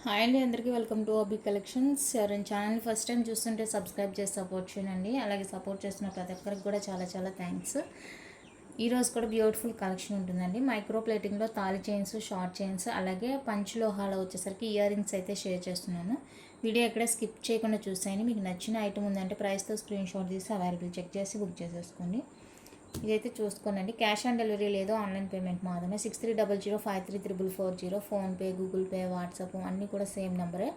Hi అండి, అందరికీ welcome to అబీ collections. ఎవరైనా ఛానల్ ఫస్ట్ టైం చూస్తుంటే సబ్స్క్రైబ్ చేసి సపోర్ట్ చేయండి. అలాగే సపోర్ట్ చేస్తున్న ప్రతి ఒక్కరికి కూడా చాలా చాలా థ్యాంక్స్. ఈరోజు కూడా బ్యూటిఫుల్ కలెక్షన్ ఉంటుందండి. మైక్రో ప్లేటింగ్లో తాళి చైన్స్, షార్ట్ చైన్స్, అలాగే పంచలోహాలో వచ్చేసరికి ఇయర్ రింగ్స్ అయితే షేర్ చేస్తున్నాను. వీడియో ఎక్కడ స్కిప్ చేయకుండా చూసేయండి. మీకు నచ్చిన ఐటమ్ ఉందంటే ప్రైస్తో స్క్రీన్ షాట్ తీసి అవైలబుల్ చెక్ చేసి బుక్ చేసేసుకోండి. ఇదైతే చూసుకోనండి. క్యాష్ ఆన్ డెలివరీ లేదు, ఆన్లైన్ పేమెంట్ మాత్రమే. 6300533440 ఫోన్పే, గూగుల్ పే, వాట్సాప్ అన్నీ కూడా సేమ్ నెంబరే.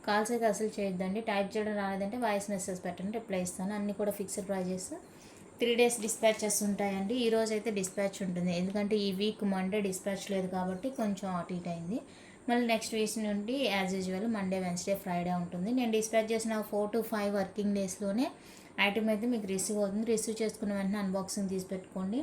కాల్స్ అయితే అసలు చేయొద్దండి. టైప్ చేయడం రాలేదంటే వాయిస్ మెసేజ్ పెట్టండి, రిప్లై ఇస్తాను. అన్నీ కూడా ఫిక్స్డ్ ప్రైజెస్. 3 days డిస్పాచెస్ ఉంటాయండి. ఈరోజు అయితే డిస్పాచ్ ఉంటుంది, ఎందుకంటే ఈ వీక్ మండే డిస్పాచ్ లేదు కాబట్టి కొంచెం అటు ఇటు అయింది. మళ్ళీ నెక్స్ట్ వీక్ నుండి as usual Monday, Wednesday, Friday ఉంటుంది. నేను డిస్పాచ్ చేసిన 4 to 5 వర్కింగ్ డేస్లోనే ఐటమ్ అయితే మీకు రిసీవ్ అవుతుంది. రిసీవ్ చేసుకున్న వెంటనే అన్బాక్సింగ్ తీసి పెట్టుకోండి.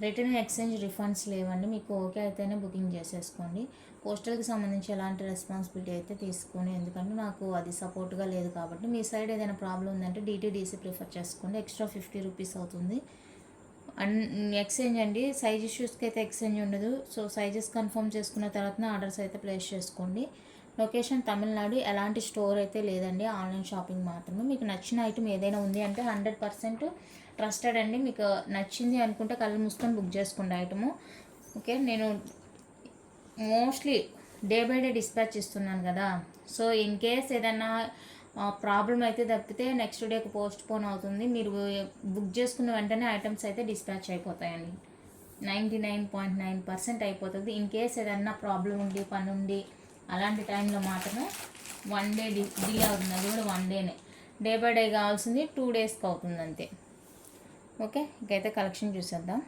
రిటర్న్ ఎక్స్చేంజ్ రిఫండ్స్ లేవండి. మీకు ఓకే అయితేనే బుకింగ్ చేసేసుకోండి. పోస్టల్కి సంబంధించి ఎలాంటి రెస్పాన్సిబిలిటీ అయితే తీసుకొని, ఎందుకంటే నాకు అది సపోర్ట్గా లేదు కాబట్టి. మీ సైడ్ ఏదైనా ప్రాబ్లం ఉందంటే DTDC ప్రిఫర్ చేసుకోండి. ఎక్స్ట్రా 50 రూపీస్ అవుతుంది. ఎక్స్చేంజ్ అండి, సైజ్ ఇష్యూస్కి అయితే ఎక్స్చేంజ్ ఉండదు. సో సైజెస్ కన్ఫర్మ్ చేసుకున్న తర్వాత ఆర్డర్స్ అయితే ప్లేస్ చేసుకోండి. లొకేషన్ తమిళనాడు. ఎలాంటి స్టోర్ అయితే లేదండి, ఆన్లైన్ షాపింగ్ మాత్రమే. మీకు నచ్చిన ఐటమ్ ఏదైనా ఉంది అంటే 100% ట్రస్టెడ్ అండి. మీకు నచ్చింది అనుకుంటే కళ్ళు మూసుకొని బుక్ చేసుకోండి ఐటము. ఓకే, నేను mostly day by day dispatch ఇస్తున్నాను కదా. సో ఇన్ కేస్ ఏదైనా ప్రాబ్లం అయితే తప్పితే నెక్స్ట్ డేకి పోస్ట్ పోన్ అవుతుంది. మీరు బుక్ చేసుకున్న వెంటనే ఐటమ్స్ అయితే డిస్పాచ్ అయిపోతాయండి. 99.9% అయిపోతుంది. ఇన్ కేస్ ఏదైనా ప్రాబ్లం ఉండి, పని ఉండి, అలాంటి టైంలో మాత్రమే 1 day డిలే అవుతుంది. అది కూడా 1 dayనే. డే బై డే కావాల్సింది 2 daysకి అవుతుంది అంతే. ఓకే, ఇంకైతే కలెక్షన్ చూసేద్దాం.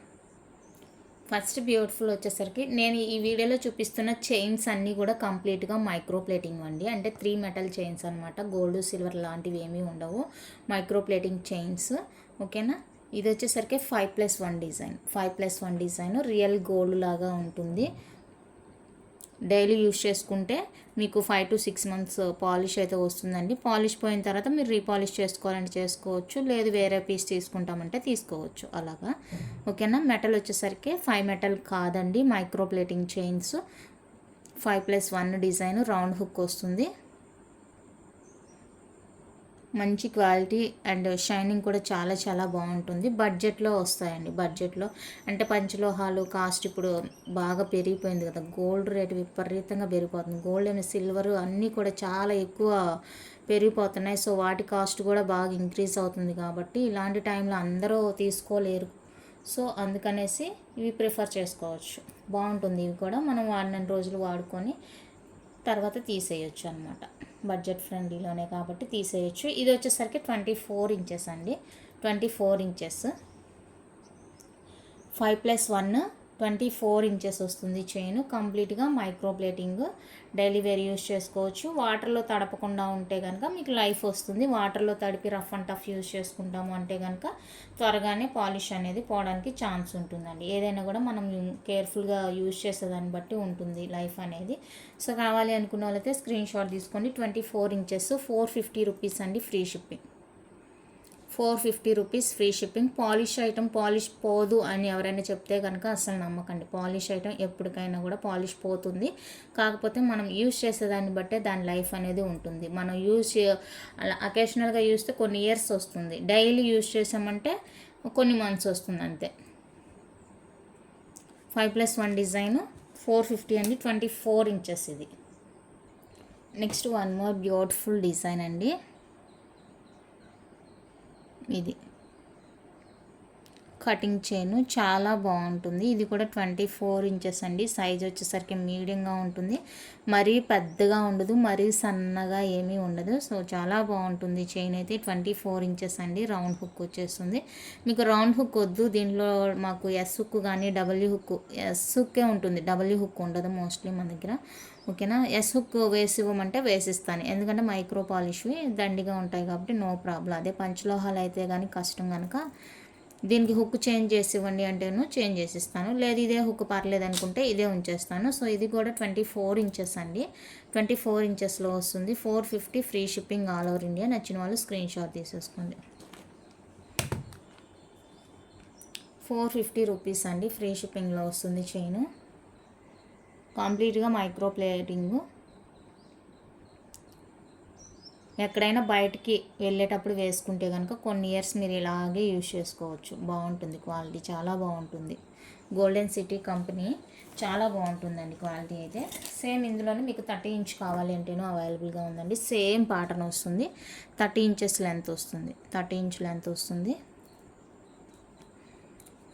ఫస్ట్ బ్యూటిఫుల్ వచ్చేసరికి నేను ఈ వీడియోలో చూపిస్తున్న చైన్స్ అన్నీ కూడా కంప్లీట్గా మైక్రో ప్లేటింగ్ అండి. అంటే 3 metal చైన్స్ అనమాట. గోల్డ్, సిల్వర్ లాంటివి ఏమీ ఉండవు. Micro plating chains. ఓకేనా. ఇది వచ్చేసరికి 5+1 డిజైన్. 5+1 డిజైన్ రియల్ గోల్డ్ లాగా ఉంటుంది. డైలీ యూస్ చేసుకుంటే మీకు 5 to 6 months పాలిష్ అయితే వస్తుందండి. పాలిష్ పోయిన తర్వాత మీరు రీపాలిష్ చేసుకోవాలంటే చేసుకోవచ్చు, లేదు వేరే పీస్ తీసుకుంటామంటే తీసుకోవచ్చు అలాగా. ఓకేనా. మెటల్ వచ్చేసరికి 5 metal కాదండి, micro plating chains. 5+1 design, round hook వస్తుంది. మంచి క్వాలిటీ అండ్ షైనింగ్ కూడా చాలా చాలా బాగుంటుంది. బడ్జెట్లో వస్తాయండి. బడ్జెట్లో అంటే పంచలోహాలు కాస్ట్ ఇప్పుడు బాగా పెరిగిపోయింది కదా. గోల్డ్ రేట్ విపరీతంగా పెరిగిపోతుంది. గోల్డ్ అండ్ సిల్వర్ అన్నీ కూడా చాలా ఎక్కువ పెరిగిపోతున్నాయి. సో వాటి కాస్ట్ కూడా బాగా ఇంక్రీజ్ అవుతుంది కాబట్టి ఇలాంటి టైంలో అందరూ తీసుకోలేరు. సో అందుకనేసి ఇవి ప్రిఫర్ చేసుకోవచ్చు. బాగుంటుంది. ఇవి కూడా మనం వాడిన రోజులు వాడుకొని తర్వాత తీసేయచ్చు అనమాట. బడ్జెట్ ఫ్రెండ్లీలోనే కాబట్టి తీసేయచ్చు. ఇది వచ్చేసరికి 24 inches అండి. 24 inches 5+1 24 inches వస్తుంది చైన్. కంప్లీట్గా micro plating. Daily wear use చేసుకోవచ్చు. వాటర్లో తడపకుండా ఉంటే కనుక మీకు లైఫ్ వస్తుంది. వాటర్లో తడిపి రఫ్ అండ్ టఫ్ యూస్ చేసుకుంటాము అంటే కనుక త్వరగానే పాలిష్ అనేది పోవడానికి ఛాన్స్ ఉంటుందండి. ఏదైనా కూడా మనం కేర్ఫుల్గా యూస్ చేసేదాన్ని బట్టి ఉంటుంది లైఫ్ అనేది. సో కావాలి అనుకున్న వాళ్ళైతే స్క్రీన్ షాట్ తీసుకోండి. 24 inches 450 రూపీస్ అండి, free shipping. 450 rupees free shipping. Polish item polish పోదు అని ఎవరైనా చెప్తే కనుక అసలు నమ్మకండి. పాలిష్ ఐటమ్ ఎప్పటికైనా కూడా పాలిష్ పోతుంది. కాకపోతే మనం యూజ్ చేసేదాన్ని బట్టే దాని లైఫ్ అనేది ఉంటుంది. మనం అలా అకేషనల్గా యూస్తే కొన్ని ఇయర్స్ వస్తుంది. డైలీ యూజ్ చేసామంటే కొన్ని మంత్స్ వస్తుంది అంతే. 5+1 డిజైన్ 450 అండి. 24 inches ఇది. Next one more beautiful design అండి. ఇది కటింగ్ చైన్ చాలా బాగుంటుంది. ఇది కూడా 24 inches అండి. సైజ్ వచ్చేసరికి మీడియంగా ఉంటుంది. మరీ పెద్దగా ఉండదు, మరీ సన్నగా ఏమీ ఉండదు. సో చాలా బాగుంటుంది చైన్ అయితే. 24 inches అండి. రౌండ్ హుక్ వచ్చేస్తుంది. మీకు రౌండ్ హుక్ వద్దు, దీంట్లో మాకు ఎస్ హుక్ కానీ డబ్ల్యూ హుక్, ఎస్ హుక్కే ఉంటుంది, డబ్ల్యూ హుక్ ఉండదు మోస్ట్లీ మన దగ్గర. ఓకేనా. ఎస్ హుక్ వేసి ఇవ్వమంటే వేసిస్తాను, ఎందుకంటే మైక్రో పాలిష్వి దండిగా ఉంటాయి కాబట్టి నో ప్రాబ్లం. అదే పంచలోహాలు అయితే కానీ కష్టం కనుక దీనికి హుక్ చేంజ్ చేసి ఇవ్వండి అంటేను చేంజ్ చేసి ఇస్తాను, లేదు ఇదే హుక్ పర్లేదు అనుకుంటే ఇదే ఉంచేస్తాను. సో ఇది కూడా 24 inches అండి. 24 inchesలో వస్తుంది. 450 free shipping all over India. నచ్చిన వాళ్ళు స్క్రీన్ షాట్ తీసేసుకోండి. 450 రూపీస్ అండి, ఫ్రీ షిప్పింగ్లో వస్తుంది చైన్. కంప్లీట్గా మైక్రో ప్లేటింగ్. ఎక్కడైనా బయటికి వెళ్ళేటప్పుడు వేసుకుంటే కనుక కొన్ని ఇయర్స్ మీరు ఇలాగే యూజ్ చేసుకోవచ్చు. బాగుంటుంది క్వాలిటీ, చాలా బాగుంటుంది. గోల్డెన్ సిటీ కంపెనీ చాలా బాగుంటుందండి క్వాలిటీ అయితే. సేమ్ ఇందులోనే మీకు 30 ఇంచ్ కావాలి అంటేనూ అవైలబుల్గా ఉందండి. సేమ్ ప్యాటర్న్ వస్తుంది. 30 ఇంచెస్ లెంత్ వస్తుంది. 30 ఇంచ్ లెంత్ వస్తుంది.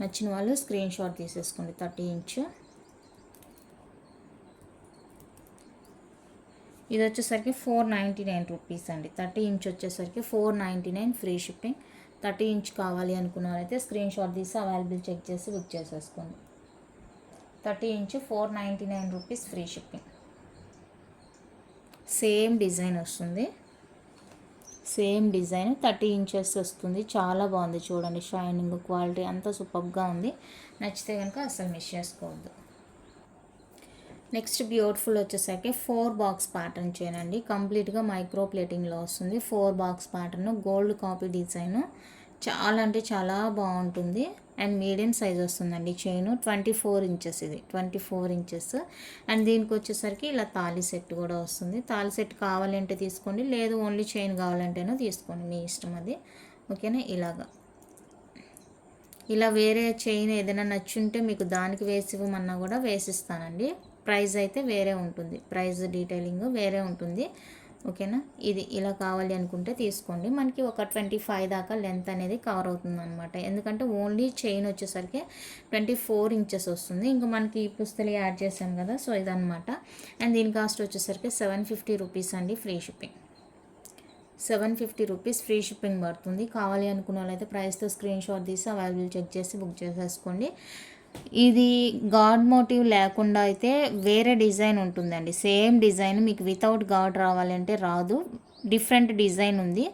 నచ్చిన వాళ్ళు స్క్రీన్ షాట్ తీసేసుకోండి. 30 ఇంచ్. ఇది వచ్చేసరికి 499 రూపీస్ అండి. 30 ఇంచ్ వచ్చేసరికి 499 ఫ్రీ షిప్పింగ్. 30 ఇంచ్ కావాలి అనుకున్న వాళ్ళైతే స్క్రీన్ షాట్ తీసి అవైలబుల్ చెక్ చేసి బుక్ చేసేసుకోండి. 30 inch 499 rupees free shipping. Same design వస్తుంది. సేమ్ డిజైన్ 30 ఇంచెస్ వస్తుంది. చాలా బాగుంది చూడండి. షైనింగ్, క్వాలిటీ అంతా సూపర్గా ఉంది. నచ్చితే కనుక అసలు మిస్ చేసుకోవద్దు. నెక్స్ట్ బ్యూటిఫుల్ వచ్చేసరికి 4 బాక్స్ ప్యాటర్న్ చేయనండి. కంప్లీట్గా మైక్రో ప్లేటింగ్లో వస్తుంది. 4 box pattern, gold copy design. చాలా అంటే చాలా బాగుంటుంది. అండ్ మీడియం సైజ్ వస్తుందండి చైన్. 24 ఇంచెస్ ఇది. 24 ఇంచెస్. అండ్ దీనికి వచ్చేసరికి ఇలా తాళి సెట్ కూడా వస్తుంది. తాళి సెట్ కావాలంటే తీసుకోండి, లేదు ఓన్లీ చైన్ కావాలంటేనో తీసుకోండి, మీ ఇష్టం అది. ఓకేనా. ఇలా వేరే చైన్ ఏదైనా నచ్చుంటే మీకు దానికి వేసి ఇవ్వమన్నా కూడా వేసిస్తానండి. ప్రైస్ అయితే వేరే ఉంటుంది. ప్రైస్ డీటెయిలింగ్ వేరే ఉంటుంది. ఓకేనా. ఇది ఇలా కావాలి అనుకుంటే తీసుకోండి. మనకి ఒక 25 దాకా లెంత్ అనేది కవర్ అవుతుంది అనమాట. ఎందుకంటే ఓన్లీ చైన్ వచ్చేసరికి 24 ఇంచెస్ వస్తుంది. ఇంకా మనకి ఈ పుస్తలు యాడ్ చేసాం కదా, సో ఇదనమాట. అండ్ దీని కాస్ట్ వచ్చేసరికి 750 రూపీస్ అండి. Free shipping. 750 rupees free shipping పడుతుంది. కావాలి అనుకున్న వాళ్ళైతే ప్రైస్తో స్క్రీన్ షాట్ తీసి అవైలబుల్ చెక్ చేసి బుక్ చేసేసుకోండి. ఇది గాడ్ మోటివ్ లేకుండా అయితే వేరే డిజైన్ ఉంటుందండి. సేమ్ డిజైన్ మీకు వితౌట్ గాడ్ రావాలంటే రాదు. డిఫరెంట్ డిజైన్ ఉంది.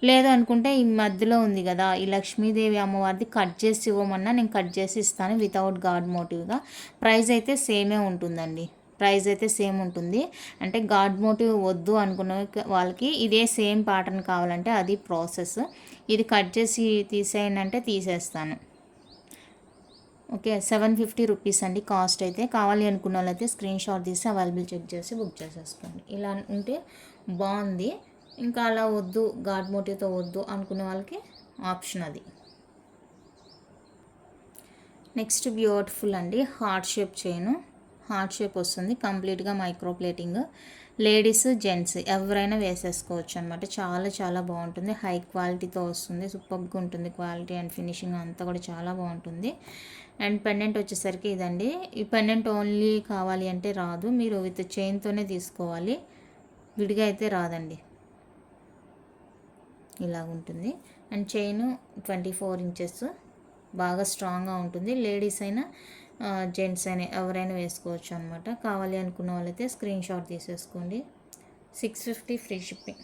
లేదు అనుకుంటే ఈ మధ్యలో ఉంది కదా, ఈ లక్ష్మీదేవి అమ్మవారిది కట్ చేసి ఇవ్వమన్నా నేను కట్ చేసి ఇస్తాను వితౌట్ గాడ్ మోటివ్గా. ప్రైస్ అయితే సేమే ఉంటుందండి. ప్రైస్ అయితే సేమ్ ఉంటుంది. అంటే గాడ్ మోటివ్ వద్దు అనుకున్న వాళ్ళకి ఇదే సేమ్ ప్యాటర్న్ కావాలంటే అది ప్రాసెస్. ఇది కట్ చేసి తీసేయండి అంటే తీసేస్తాను. ఓకే. 750 రూపీస్ అండి కాస్ట్ అయితే. కావాలి అనుకున్న వాళ్ళైతే స్క్రీన్ షాట్ తీసి అవైలబుల్ చెక్ చేసి బుక్ చేసేసుకోండి. ఇలా ఉంటే బాగుంది. ఇంకా అలా వద్దు, గాడ్ మోటివ్తో వద్దు అనుకునే వాళ్ళకి ఆప్షన్ అది. నెక్స్ట్ బ్యూటిఫుల్ అండి heart shape chain. Heart shape వస్తుంది. కంప్లీట్గా మైక్రో ప్లేటింగ్. లేడీస్, జెంట్స్ ఎవరైనా వేసేసుకోవచ్చు అనమాట. చాలా చాలా బాగుంటుంది. హై క్వాలిటీతో వస్తుంది. సూపర్గా ఉంటుంది క్వాలిటీ అండ్ ఫినిషింగ్ అంతా కూడా చాలా బాగుంటుంది. అండ్ పెండెంట్ వచ్చేసరికి ఇదండి. ఈ పెండెంట్ ఓన్లీ కావాలి అంటే రాదు, మీరు విత్ చైన్తోనే తీసుకోవాలి. విడిగా అయితే రాదండి. ఇలాగుంటుంది. And chain 24 inches. బాగా స్ట్రాంగ్గా ఉంటుంది. లేడీస్ అయినా జెంట్స్ అయినా ఎవరైనా వేసుకోవచ్చు అనమాట. కావాలి అనుకున్న వాళ్ళైతే స్క్రీన్ షాట్ తీసేసుకోండి. 650 ఫ్రీ షిప్పింగ్.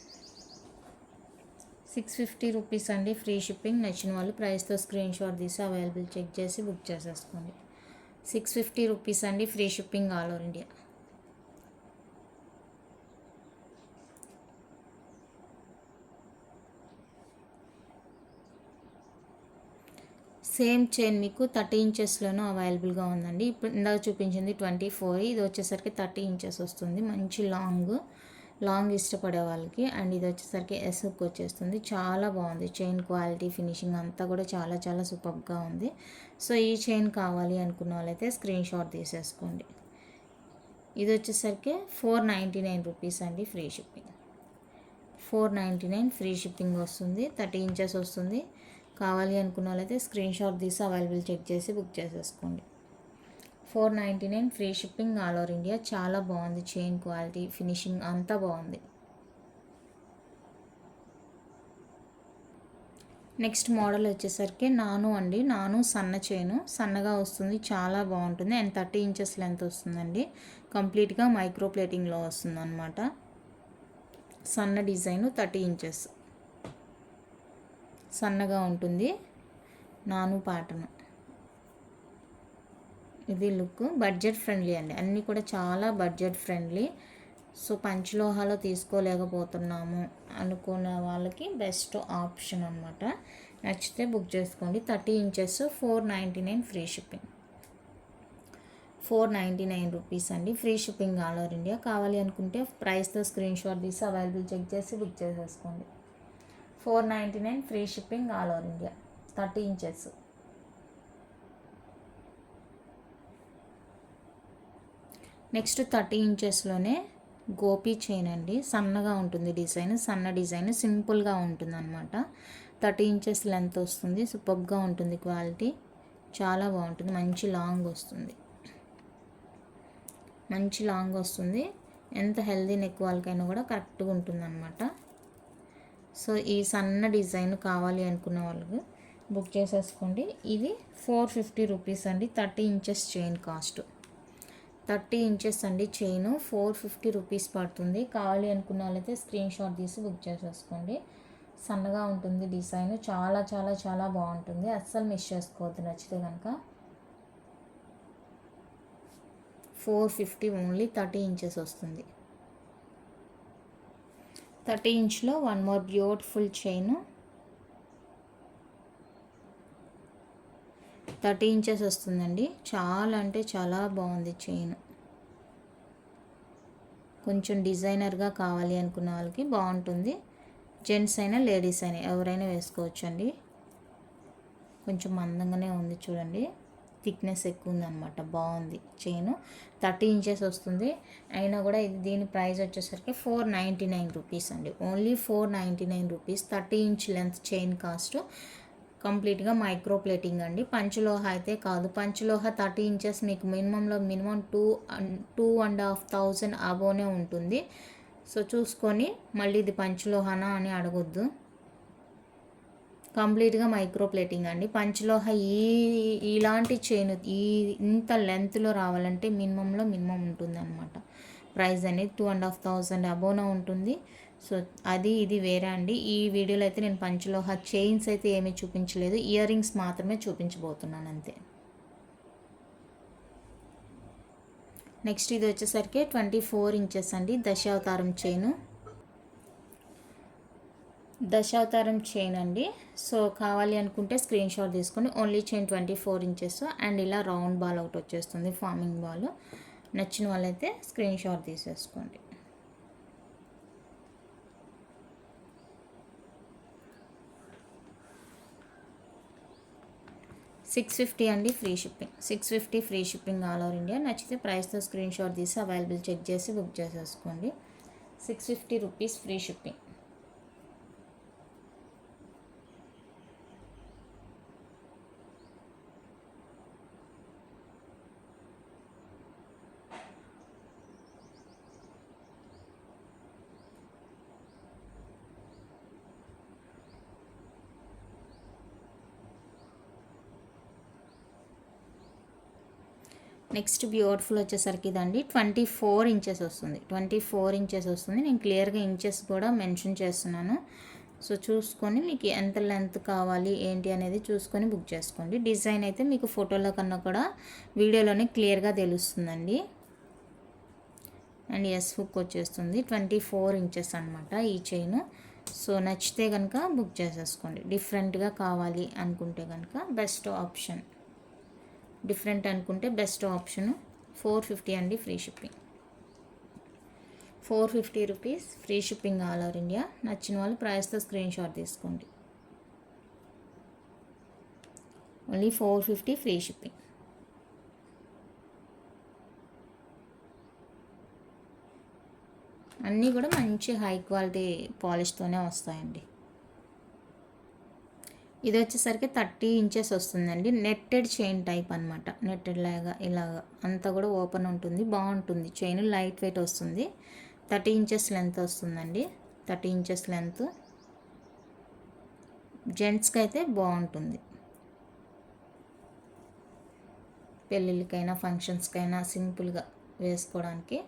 650 రూపీస్ అండి ఫ్రీ షిప్పింగ్. నచ్చిన వాళ్ళు ప్రైస్తో స్క్రీన్ షాట్ తీసి అవైలబుల్ చెక్ చేసి బుక్ చేసేసుకోండి. 650 రూపీస్ అండి free shipping all over India. Same chain మీకు 30 ఇంచెస్లోనూ అవైలబుల్గా ఉందండి. ఇప్పుడు ఇందాక చూపించింది 24, ఇది వచ్చేసరికి 30 ఇంచెస్ వస్తుంది. మంచి లాంగ్ ఇష్టపడే వాళ్ళకి. అండ్ ఇది వచ్చేసరికి ఎస్కి వచ్చేస్తుంది. చాలా బాగుంది చైన్ క్వాలిటీ, ఫినిషింగ్ అంతా కూడా చాలా చాలా సూపర్గా ఉంది. సో ఈ చైన్ కావాలి అనుకున్న వాళ్ళైతే స్క్రీన్ షాట్ తీసేసుకోండి. ఇది వచ్చేసరికి 499 రూపీస్ అండి ఫ్రీ షిప్పింగ్. 499 ఫ్రీ షిప్పింగ్ వస్తుంది. 30 ఇంచెస్ వస్తుంది. కావాలి అనుకున్న వాళ్ళైతే స్క్రీన్ షాట్ తీసి అవైలబుల్ చెక్ చేసి బుక్ చేసేసుకోండి. 499 free shipping all over India. చాలా బాగుంది చైన్ క్వాలిటీ, ఫినిషింగ్ అంతా బాగుంది. నెక్స్ట్ మోడల్ వచ్చేసరికి నాను అండి. నాను సన్న చైను, సన్నగా వస్తుంది. చాలా బాగుంటుంది. అండ్ 30 ఇంచెస్ లెంత్ వస్తుందండి. కంప్లీట్గా మైక్రో ప్లేటింగ్లో వస్తుంది అనమాట. సన్న డిజైను, 30 ఇంచెస్ సన్నగా ఉంటుంది. నాను ప్యాటర్న్. ఇది లుక్. బడ్జెట్ ఫ్రెండ్లీ అండి. అన్నీ కూడా చాలా బడ్జెట్ ఫ్రెండ్లీ. సో పంచలోహాలో తీసుకోలేకపోతున్నాము అనుకునే వాళ్ళకి బెస్ట్ ఆప్షన్ అనమాట. నచ్చితే బుక్ చేసుకోండి. 30 ఇంచెస్ 499 ఫ్రీ షిప్పింగ్. ₹499 అండి. Free shipping all over India. కావాలి అనుకుంటే ప్రైస్తో స్క్రీన్ షాట్ తీసి అవైలబుల్ చెక్ చేసి బుక్ చేసేసుకోండి. 499 free shipping all over India. 30 inches. Next 30 ఇంచెస్లోనే గోపీ చైన్ అండి. సన్నగా ఉంటుంది డిజైన్, సన్న డిజైన్, సింపుల్గా ఉంటుంది అనమాట. 30 ఇంచెస్ లెంత్ వస్తుంది. సూపర్గా ఉంటుంది క్వాలిటీ, చాలా బాగుంటుంది. మంచి లాంగ్ వస్తుంది, మంచి లాంగ్ వస్తుంది. ఎంత హెల్దీ నెక్ వాళ్ళకైనా కూడా కరెక్ట్గా ఉంటుంది అనమాట. సో ఈ సన్న డిజైన్ కావాలి అనుకున్న వాళ్ళకి బుక్ చేసేసుకోండి. ఇది ₹450 అండి. 30 ఇంచెస్ చైన్ కాస్ట్ 30 ఇంచెస్ అండి. చైన్ ₹450 పడుతుంది. కావాలి అనుకున్న వాళ్ళైతే స్క్రీన్ షాట్ తీసి బుక్ చేసేసుకోండి. సన్నగా ఉంటుంది డిజైన్, చాలా చాలా చాలా బాగుంటుంది. అస్సలు మిస్ చేసుకోవద్దు. నచ్చితే కనుక 450 ఓన్లీ. 30 ఇంచెస్ వస్తుంది. 30 ఇంచ్లో one more beautiful chain. 30 inches వస్తుందండి. చాలా అంటే చాలా బాగుంది చైన్. కొంచెం డిజైనర్గా కావాలి అనుకున్న వాళ్ళకి బాగుంటుంది. జెంట్స్ అయినా లేడీస్ అయినా ఎవరైనా వేసుకోవచ్చు అండి. కొంచెం మందంగానే ఉంది చూడండి, థిక్నెస్ ఎక్కువ ఉందన్నమాట. బాగుంది చైన్. 30 ఇంచెస్ వస్తుంది. అయినా కూడా దీని ప్రైస్ వచ్చేసరికి ₹499 అండి. Only ₹499. 30 inch length chain cost. కంప్లీట్గా మైక్రో ప్లేటింగ్ అండి. పంచలోహ అయితే కాదు. పంచలోహ 30 ఇంచెస్ మీకు మినిమం 2,500 అబోనే ఉంటుంది. సో చూసుకొని మళ్ళీ ఇది పంచలోహనా అని అడగొద్దు. కంప్లీట్గా మైక్రో ప్లేటింగ్ అండి. పంచలోహ ఇలాంటి చైన్ ఇంత లెంత్లో రావాలంటే మినిమం ఉంటుంది అనమాట. ప్రైస్ అనేది 2,500 అబోనా ఉంటుంది. సో అది ఇది వేరే అండి. ఈ వీడియోలో అయితే నేను పంచలోహ చైన్స్ అయితే ఏమీ చూపించలేదు, ఇయర్ రింగ్స్ మాత్రమే చూపించబోతున్నాను అంతే. నెక్స్ట్ ఇది వచ్చేసరికి 24 ఇంచెస్ అండి. దశావతారం చైన్ అండి. సో కావాలి అనుకుంటే స్క్రీన్ షాట్ తీసుకొని ఓన్లీ చైన్ 24 ఇంచెస్ అండ్ ఇలా రౌండ్ బాల్ ఒకటి వచ్చేస్తుంది, ఫార్మింగ్ బాల్. నచ్చిన వాళ్ళైతే స్క్రీన్ షాట్ తీసేసుకోండి. $650 అండి. Free shipping. 650 free shipping all over India. నచ్చితే ప్రైస్తో స్క్రీన్ షాట్ తీసి అవైలబుల్ చెక్ చేసి బుక్ చేసేసుకోండి. ₹650 ఫ్రీ షిప్పింగ్. నెక్స్ట్ బ్యూటిఫుల్ వచ్చేసరికి ఇదండి. 24 ఇంచెస్ వస్తుంది. 24 ఇంచెస్ వస్తుంది. నేను క్లియర్గా ఇంచెస్ కూడా మెన్షన్ చేస్తున్నాను. సో చూసుకొని మీకు ఎంత లెంత్ కావాలి ఏంటి అనేది చూసుకొని బుక్ చేసుకోండి. డిజైన్ అయితే మీకు ఫోటోలో కన్నా కూడా వీడియోలోనే క్లియర్గా తెలుస్తుందండి. అండ్ ఎస్ హుక్ వచ్చేస్తుంది. 24 ఇంచెస్ అనమాట ఈ చైన్. సో నచ్చితే కనుక బుక్ చేసేసుకోండి. డిఫరెంట్గా కావాలి అనుకుంటే కనుక బెస్ట్ ఆప్షన్. డిఫరెంట్ అనుకుంటే బెస్ట్ ఆప్షన్. 450 అండి. Free shipping. ₹450 free shipping all over India. నచ్చిన వాళ్ళు ప్రైస్తో స్క్రీన్ షాట్ తీసుకోండి. Only 450 free shipping. అన్నీ కూడా మంచి హై క్వాలిటీ పాలిష్తోనే వస్తాయండి. ఇది వచ్చేసరికి 30 ఇంచెస్ వస్తుందండి. నెట్టెడ్ చైన్ టైప్ అనమాట. నెట్టెడ్ లాగా ఇలాగ అంతా కూడా ఓపెన్ ఉంటుంది, బాగుంటుంది చైన్. లైట్ వెయిట్ వస్తుంది. 30 ఇంచెస్ లెంత్ వస్తుందండి. 30 ఇంచెస్ లెంత్. జెంట్స్కి అయితే బాగుంటుంది. పెళ్ళిళ్ళకైనా ఫంక్షన్స్కైనా సింపుల్గా వేసుకోవడానికి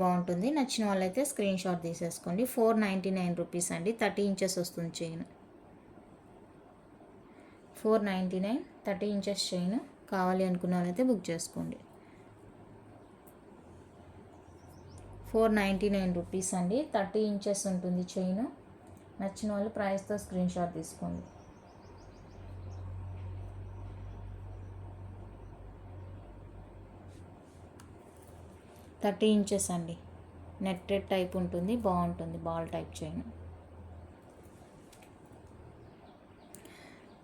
బాగుంటుంది. నచ్చిన వాళ్ళైతే స్క్రీన్ షాట్ తీసేసుకోండి. ₹499 అండి. 30 ఇంచెస్ వస్తుంది చైన్. 499 30 inches chain. కావాలి అనుకున్న వాళ్ళైతే బుక్ చేసుకోండి. ₹499 అండి. 30 ఇంచెస్ ఉంటుంది చైన్. నచ్చిన వాళ్ళు ప్రైస్తో స్క్రీన్ షాట్ తీసుకోండి. 30 ఇంచెస్ అండి. నెట్టెడ్ టైప్ ఉంటుంది, బాగుంటుంది బాల్ టైప్ చైన్.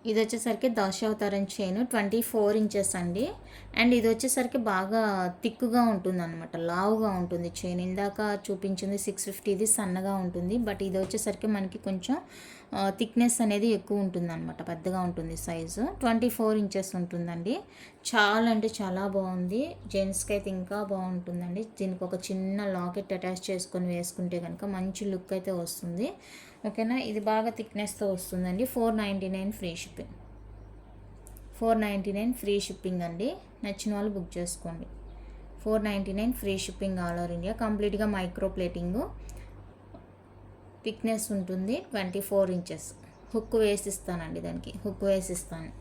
ఇది వచ్చేసరికి దశావతారం చైన్ 24 ఇంచెస్ అండి. అండ్ ఇది వచ్చేసరికి బాగా థిక్గా ఉంటుంది అనమాట, లావుగా ఉంటుంది చైన్. ఇందాక చూపించింది 650, ఇది సన్నగా ఉంటుంది. బట్ ఇది వచ్చేసరికి మనకి కొంచెం థిక్నెస్ అనేది ఎక్కువ ఉంటుంది అనమాట, పెద్దగా ఉంటుంది సైజు. 24 ఇంచెస్ ఉంటుందండి. చాలా అంటే చాలా బాగుంది. జెంట్స్కి అయితే ఇంకా బాగుంటుందండి. దీనికి ఒక చిన్న లాకెట్ అటాచ్ చేసుకొని వేసుకుంటే కనుక మంచి లుక్ అయితే వస్తుంది. ఓకేనా, ఇది బాగా థిక్నెస్తో వస్తుందండి. 499 ఫ్రీ షిప్పింగ్. 499 ఫ్రీ షిప్పింగ్ అండి. నచ్చిన వాళ్ళు బుక్ చేసుకోండి. 499 free shipping all over India. కంప్లీట్గా మైక్రో ప్లేటింగు, థిక్నెస్ ఉంటుంది. 24 ఇంచెస్. హుక్ వేసిస్తానండి, దానికి హుక్ వేసిస్తాను.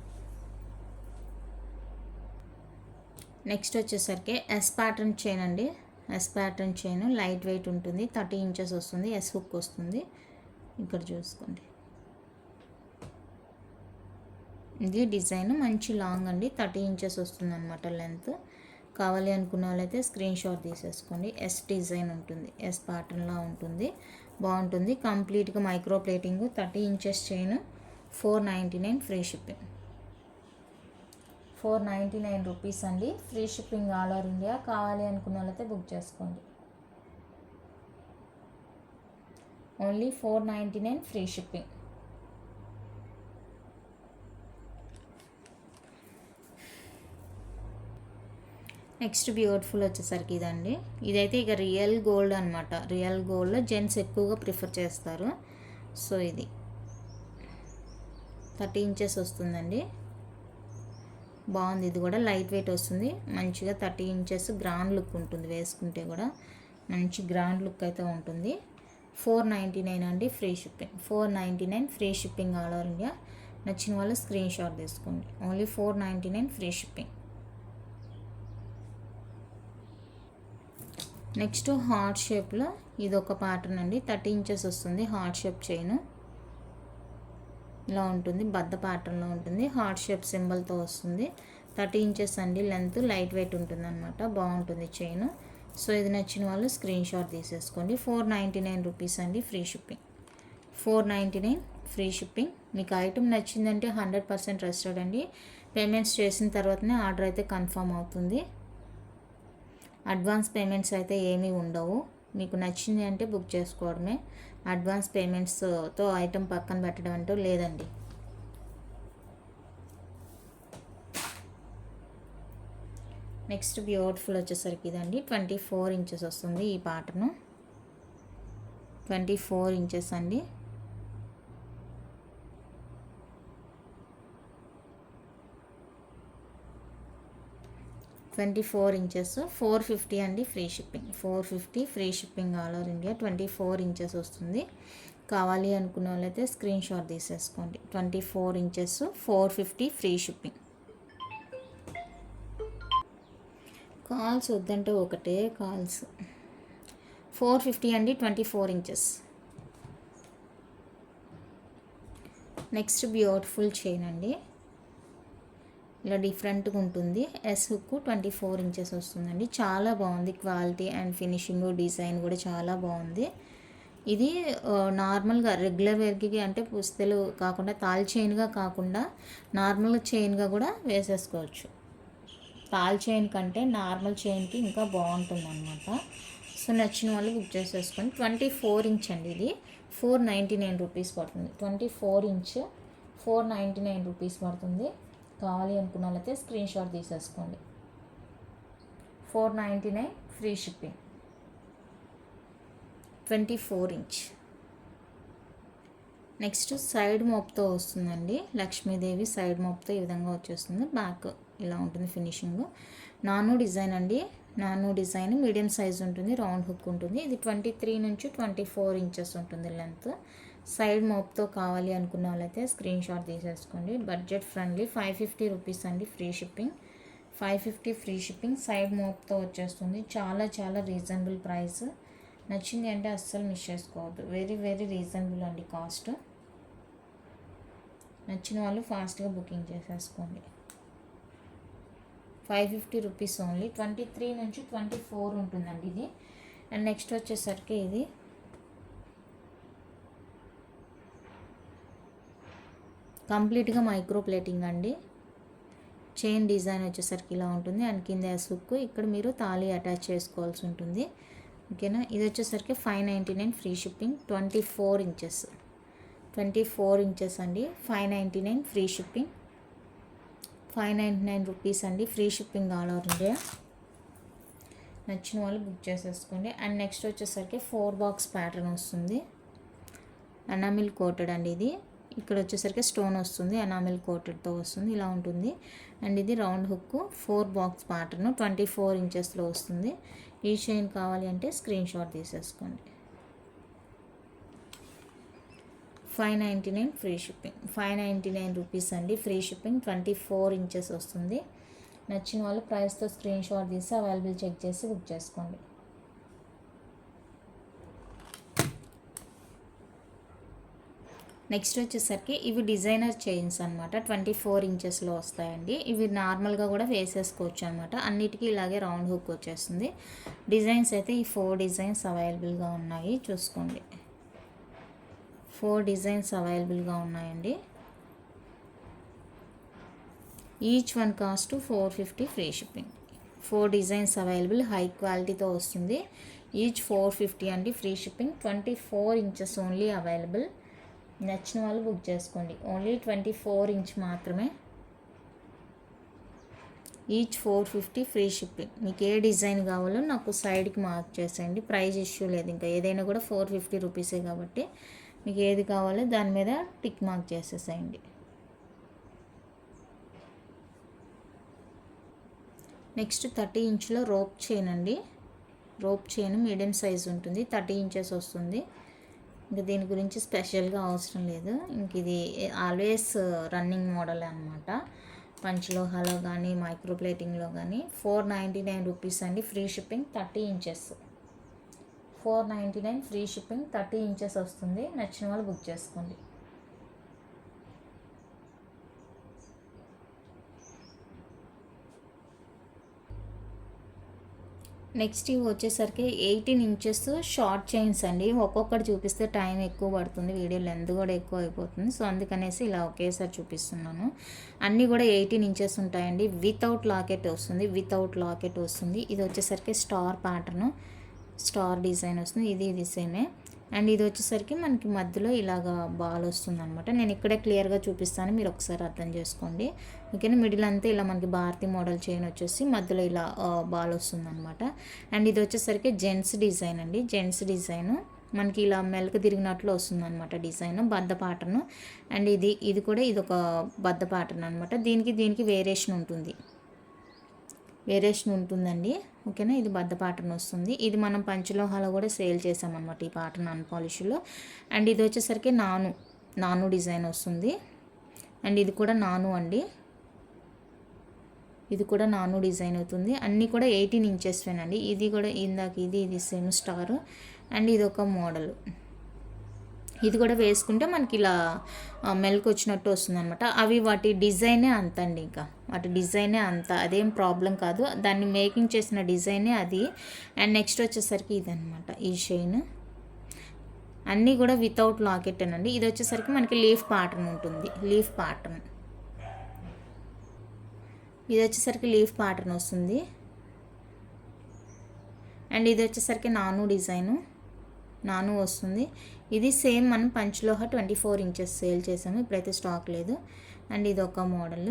నెక్స్ట్ వచ్చేసరికి ఎస్ ప్యాటర్న్ చైన్ అండి. S pattern chain light weight ఉంటుంది. 30 ఇంచెస్ వస్తుంది. ఎస్ హుక్ వస్తుంది. ఇక్కడ చూసుకోండి, ఇది డిజైన్ మంచి లాంగ్ అండి. 30 ఇంచెస్ వస్తుంది అనమాట లెంత్. కావాలి అనుకున్న వాళ్ళైతే స్క్రీన్ షాట్ తీసేసుకోండి. ఎస్ డిజైన్ ఉంటుంది, ఎస్ ప్యాటర్న్లా ఉంటుంది, బాగుంటుంది. కంప్లీట్గా micro plating, 30 inches chain. 499 free shipping. 499 rupees అండి. Free shipping all over India. కావాలి అనుకున్న వాళ్ళైతే బుక్ చేసుకోండి. Only 499 free shipping. Next beautiful వచ్చేసరికి ఇదండి. ఇదైతే ఇక రియల్ గోల్డ్ అనమాట. రియల్ గోల్డ్ జెంట్స్ ఎక్కువగా ప్రిఫర్ చేస్తారు. సో ఇది 30 ఇంచెస్ వస్తుందండి. బాగుంది. ఇది కూడా లైట్ వెయిట్ వస్తుంది మంచిగా. 30 ఇంచెస్ గ్రాండ్ లుక్ ఉంటుంది, వేసుకుంటే కూడా మంచి గ్రాండ్ లుక్ అయితే ఉంటుంది. 499 అండి. Free shipping. 499 free shipping all over India. నచ్చిన వాళ్ళు స్క్రీన్ షాట్ తీసుకోండి. Only 499 free shipping. Next heart షేప్లో ఇది ఒక ప్యాటర్న్ అండి. 30 ఇంచెస్ వస్తుంది. హార్ట్ షేప్ చైన్ ఇలా ఉంటుంది, బద్ద ప్యాటర్న్లో ఉంటుంది. హార్ట్ షేప్ సింబల్తో వస్తుంది. 30 ఇంచెస్ అండి లెంత్. లైట్ వెయిట్ ఉంటుంది అనమాట, బాగుంటుంది చైన్. సో ఇది నచ్చిన వాళ్ళు స్క్రీన్ షాట్ తీసేసుకోండి. 499 రూపీస్ అండి. Free shipping. 499 free shipping. మీకు ఐటమ్ నచ్చిందంటే 100% ట్రస్టెడ్ అండి. పేమెంట్స్ చేసిన తర్వాతనే ఆర్డర్ అయితే కన్ఫర్మ్ అవుతుంది. అడ్వాన్స్ పేమెంట్స్ అయితే ఏమీ ఉండవు. మీకు నచ్చింది అంటే బుక్ చేసుకోవడమే. అడ్వాన్స్ పేమెంట్స్తో ఐటమ్ పక్కన పెట్టడం అంటూ లేదండి. నెక్స్ట్ బ్యూటిఫుల్ వచ్చేసరికి ఇదండి. 24 ఇంచెస్ వస్తుంది ఈ ప్యాటర్ను. 24 ఇంచెస్ అండి. $24 ఇంచెస్. 450 అండి. Free shipping. 450 free shipping all over India. 24 inches వస్తుంది. కావాలి అనుకున్న వాళ్ళైతే స్క్రీన్ షాట్ తీసేసుకోండి. 24 ఇంచెస్ 450 ఫ్రీ షిప్పింగ్. కాల్స్ వద్దంటే ఒకటే కాల్స్. 450 అండి. 24 ఇంచెస్. నెక్స్ట్ బ్యూటిఫుల్ చైన్ అండి. ఇలా డిఫరెంట్గా ఉంటుంది. ఎస్ హుక్ 24 ఇంచెస్ వస్తుందండి. చాలా బాగుంది. క్వాలిటీ అండ్ ఫినిషింగ్, డిజైన్ కూడా చాలా బాగుంది. ఇది నార్మల్గా రెగ్యులర్ వేర్కి అంటే పుస్తలు కాకుండా తాల్ చైన్గా కాకుండా నార్మల్ చైన్గా కూడా వేసేసుకోవచ్చు. తాల్ చైన్ కంటే నార్మల్ చైన్కి ఇంకా బాగుంటుంది అనమాట. సో నచ్చిన వాళ్ళు బుక్ చేసేసుకొని. 24 ఇంచ్ అండి. ఇది 499 రూపీస్ పడుతుంది. 24 ఇంచ్ 499 రూపీస్ పడుతుంది. కావాలి అనుకున్న వాళ్ళైతే స్క్రీన్ షాట్ తీసేసుకోండి. 499 free shipping. 24 inch. Next side మోప్తో వస్తుందండి. లక్ష్మీదేవి సైడ్ మోప్తో ఈ విధంగా వచ్చేస్తుంది. బ్యాక్ ఇలా ఉంటుంది ఫినిషింగ్. నాను డిజైన్ అండి. నాను డిజైన్ మీడియం సైజ్ ఉంటుంది. రౌండ్ హుక్ ఉంటుంది. ఇది 23 నుంచి 24 ఇంచెస్ ఉంటుంది లెంత్. సైడ్ మోప్తో కావాలి అనుకున్న వాళ్ళైతే స్క్రీన్ షాట్ తీసేసుకోండి. Budget friendly. 550 రూపీస్ అండి. Free shipping. 550 free shipping. Side మోప్తో వచ్చేస్తుంది. చాలా చాలా రీజనబుల్ ప్రైస్. నచ్చింది అంటే అస్సలు మిస్ చేసుకోవద్దు. వెరీ వెరీ రీజనబుల్ అండి కాస్ట్. నచ్చిన వాళ్ళు ఫాస్ట్గా బుకింగ్ చేసేసుకోండి. ₹550 ఓన్లీ. 23 నుంచి 24 ఉంటుందండి ఇది. అండ్ నెక్స్ట్ వచ్చేసరికి ఇది కంప్లీట్గా మైక్రో ప్లేటింగ్ అండి. చైన్ డిజైన్ వచ్చేసరికి ఇలా ఉంటుంది. అండ్ కింద హుక్, ఇక్కడ మీరు తాళి అటాచ్ చేసుకోవాల్సి ఉంటుంది. ఓకేనా. ఇది వచ్చేసరికి $599 ఫ్రీ షిప్పింగ్. 24 ఇంచెస్, 24 ఇంచెస్ అండి. $599 ఫ్రీ షిప్పింగ్. ₹599 అండి. Free shipping all over India. నచ్చిన వాళ్ళు బుక్ చేసేసుకోండి. అండ్ నెక్స్ట్ వచ్చేసరికి 4 బాక్స్ ప్యాటర్న్ వస్తుంది. ఎనామిల్ కోటెడ్ అండి ఇది. ఇక్కడ వచ్చేసరికి స్టోన్ వస్తుంది, ఎనామిల్ కోటెడ్తో వస్తుంది, ఇలా ఉంటుంది. అండ్ ఇది రౌండ్ హుక్, 4 బాక్స్ ప్యాటర్న్, 24 ఇంచెస్లో వస్తుంది. ఈ చైన్ కావాలి అంటే స్క్రీన్ షాట్ తీసేసుకోండి. $599 ఫ్రీ షిప్పింగ్. ₹599 అండి. Free shipping. 24 ఇంచెస్ వస్తుంది. నచ్చిన వాళ్ళు ప్రైస్తో స్క్రీన్ షాట్ తీసి అవైలబుల్ చెక్ చేసి బుక్ చేసుకోండి. నెక్స్ట్ వచ్చేసరికి ఇవి డిజైనర్ చైన్స్ అనమాట. 24 ఇంచెస్లో వస్తాయండి. ఇవి నార్మల్గా కూడా వేసేసుకోవచ్చు అనమాట. అన్నిటికీ ఇలాగే రౌండ్ హుక్ వచ్చేస్తుంది. డిజైన్స్ అయితే ఈ 4 డిజైన్స్ అవైలబుల్గా ఉన్నాయి, చూసుకోండి. 4 డిజైన్స్ అవైలబుల్గా ఉన్నాయండి. Each one cost $450 free shipping. 4 designs available, high క్వాలిటీతో వస్తుంది. ఈచ్ $450 అండి. Free shipping. 24 inches only available. నచ్చిన వాళ్ళు బుక్ చేసుకోండి. ఓన్లీ 24 ఇంచ్ మాత్రమే. Each $450 free shipping. మీకు ఏ డిజైన్ కావాలో నాకు సైడ్కి మార్క్ చేసేయండి. ప్రైస్ ఇష్యూ లేదు. ఇంకా ఏదైనా కూడా $450 కాబట్టి మీకు ఏది కావాలో దాని మీద టిక్ మార్క్ చేసేసేయండి. నెక్స్ట్ 30 ఇంచులో రోప్ చైన్ అండి. రోప్ చైన్ మీడియం సైజ్ ఉంటుంది. 30 ఇంచెస్ వస్తుంది. ఇంకా దీని గురించి స్పెషల్గా అవసరం లేదు. ఇంక ఇది ఆల్వేస్ రన్నింగ్ మోడల్ అనమాట. పంచలోహాలో కానీ మైక్రో ప్లేటింగ్లో కానీ. $499 అండి. Free shipping. 30 inches. $499 free shipping. 30 inches వస్తుంది. నచ్చిన వాళ్ళు బుక్ చేసుకోండి. నెక్స్ట్ ఇవి వచ్చేసరికి 18 ఇంచెస్ షార్ట్ చైన్స్ అండి. ఒక్కొక్కటి చూపిస్తే టైం ఎక్కువ పడుతుంది, వీడియో లెంత్ కూడా ఎక్కువ అయిపోతుంది. సో అందుకనేసి ఇలా ఒకేసారి చూపిస్తున్నాను. అన్నీ కూడా 18 ఇంచెస్ ఉంటాయండి. వితౌట్ లాకెట్ వస్తుంది, వితౌట్ లాకెట్ వస్తుంది. ఇది వచ్చేసరికి స్టార్ ప్యాటర్న్, స్టార్ డిజైన్ వస్తుంది. ఇది సేమే. అండ్ ఇది వచ్చేసరికి మనకి మధ్యలో ఇలాగా బాల్ వస్తుంది అనమాట. నేను ఇక్కడే క్లియర్గా చూపిస్తాను, మీరు ఒకసారి అర్థం చేసుకోండి. ఓకేనా. మిడిల్ అంతా ఇలా మనకి భారతీ మోడల్ చైన్ వచ్చేసి మధ్యలో ఇలా బాల్ వస్తుంది అనమాట. అండ్ ఇది వచ్చేసరికి జెంట్స్ డిజైన్ అండి. జెంట్స్ డిజైన్ మనకి ఇలా మెలకు తిరిగినట్లు వస్తుంది అనమాట డిజైన్, బద్ద ప్యాటర్న్. అండ్ ఇది కూడా ఇది ఒక బద్ద ప్యాటర్న్ అనమాట. దీనికి వేరియేషన్ ఉంటుందండి. ఓకేనా. ఇది బద్ద ప్యాటర్న్ వస్తుంది. ఇది మనం పంచలోహాలో కూడా సేల్ చేసామన్నమాట ఈ ప్యాటర్న్ అన్పాలిష్లో. అండ్ ఇది వచ్చేసరికి నాను డిజైన్ వస్తుంది. అండ్ ఇది కూడా నాను అండి. ఇది కూడా నాను డిజైన్ అవుతుంది. అన్నీ కూడా 18 ఇంచెస్వేనండి. ఇది కూడా ఇందాక ఇది సేమ్ స్టార్. అండ్ ఇది ఒక మోడల్. ఇది కూడా వేసుకుంటే మనకి ఇలా మెల్క్ వచ్చినట్టు వస్తుంది అనమాట. అవి వాటి డిజైనే అంత అండి. ఇంకా వాటి డిజైనే అంత, అదేం ప్రాబ్లం కాదు. దాన్ని మేకింగ్ చేసిన డిజైనే అది. అండ్ నెక్స్ట్ వచ్చేసరికి ఇదనమాట ఈ చైన్. అన్నీ కూడా వితౌట్ లాకెట్ అనండి. ఇది వచ్చేసరికి మనకి లీఫ్ ప్యాటర్న్ ఉంటుంది. లీఫ్ ప్యాటర్న్ ఇది వచ్చేసరికి లీఫ్ ప్యాటర్న్ వస్తుంది. అండ్ ఇది వచ్చేసరికి నాను వస్తుంది. ఇది సేమ్ మనం పంచలోహ 24 ఇంచెస్ సేల్ చేసాము, ఇప్పుడైతే స్టాక్ లేదు. అండ్ ఇది ఒక మోడల్.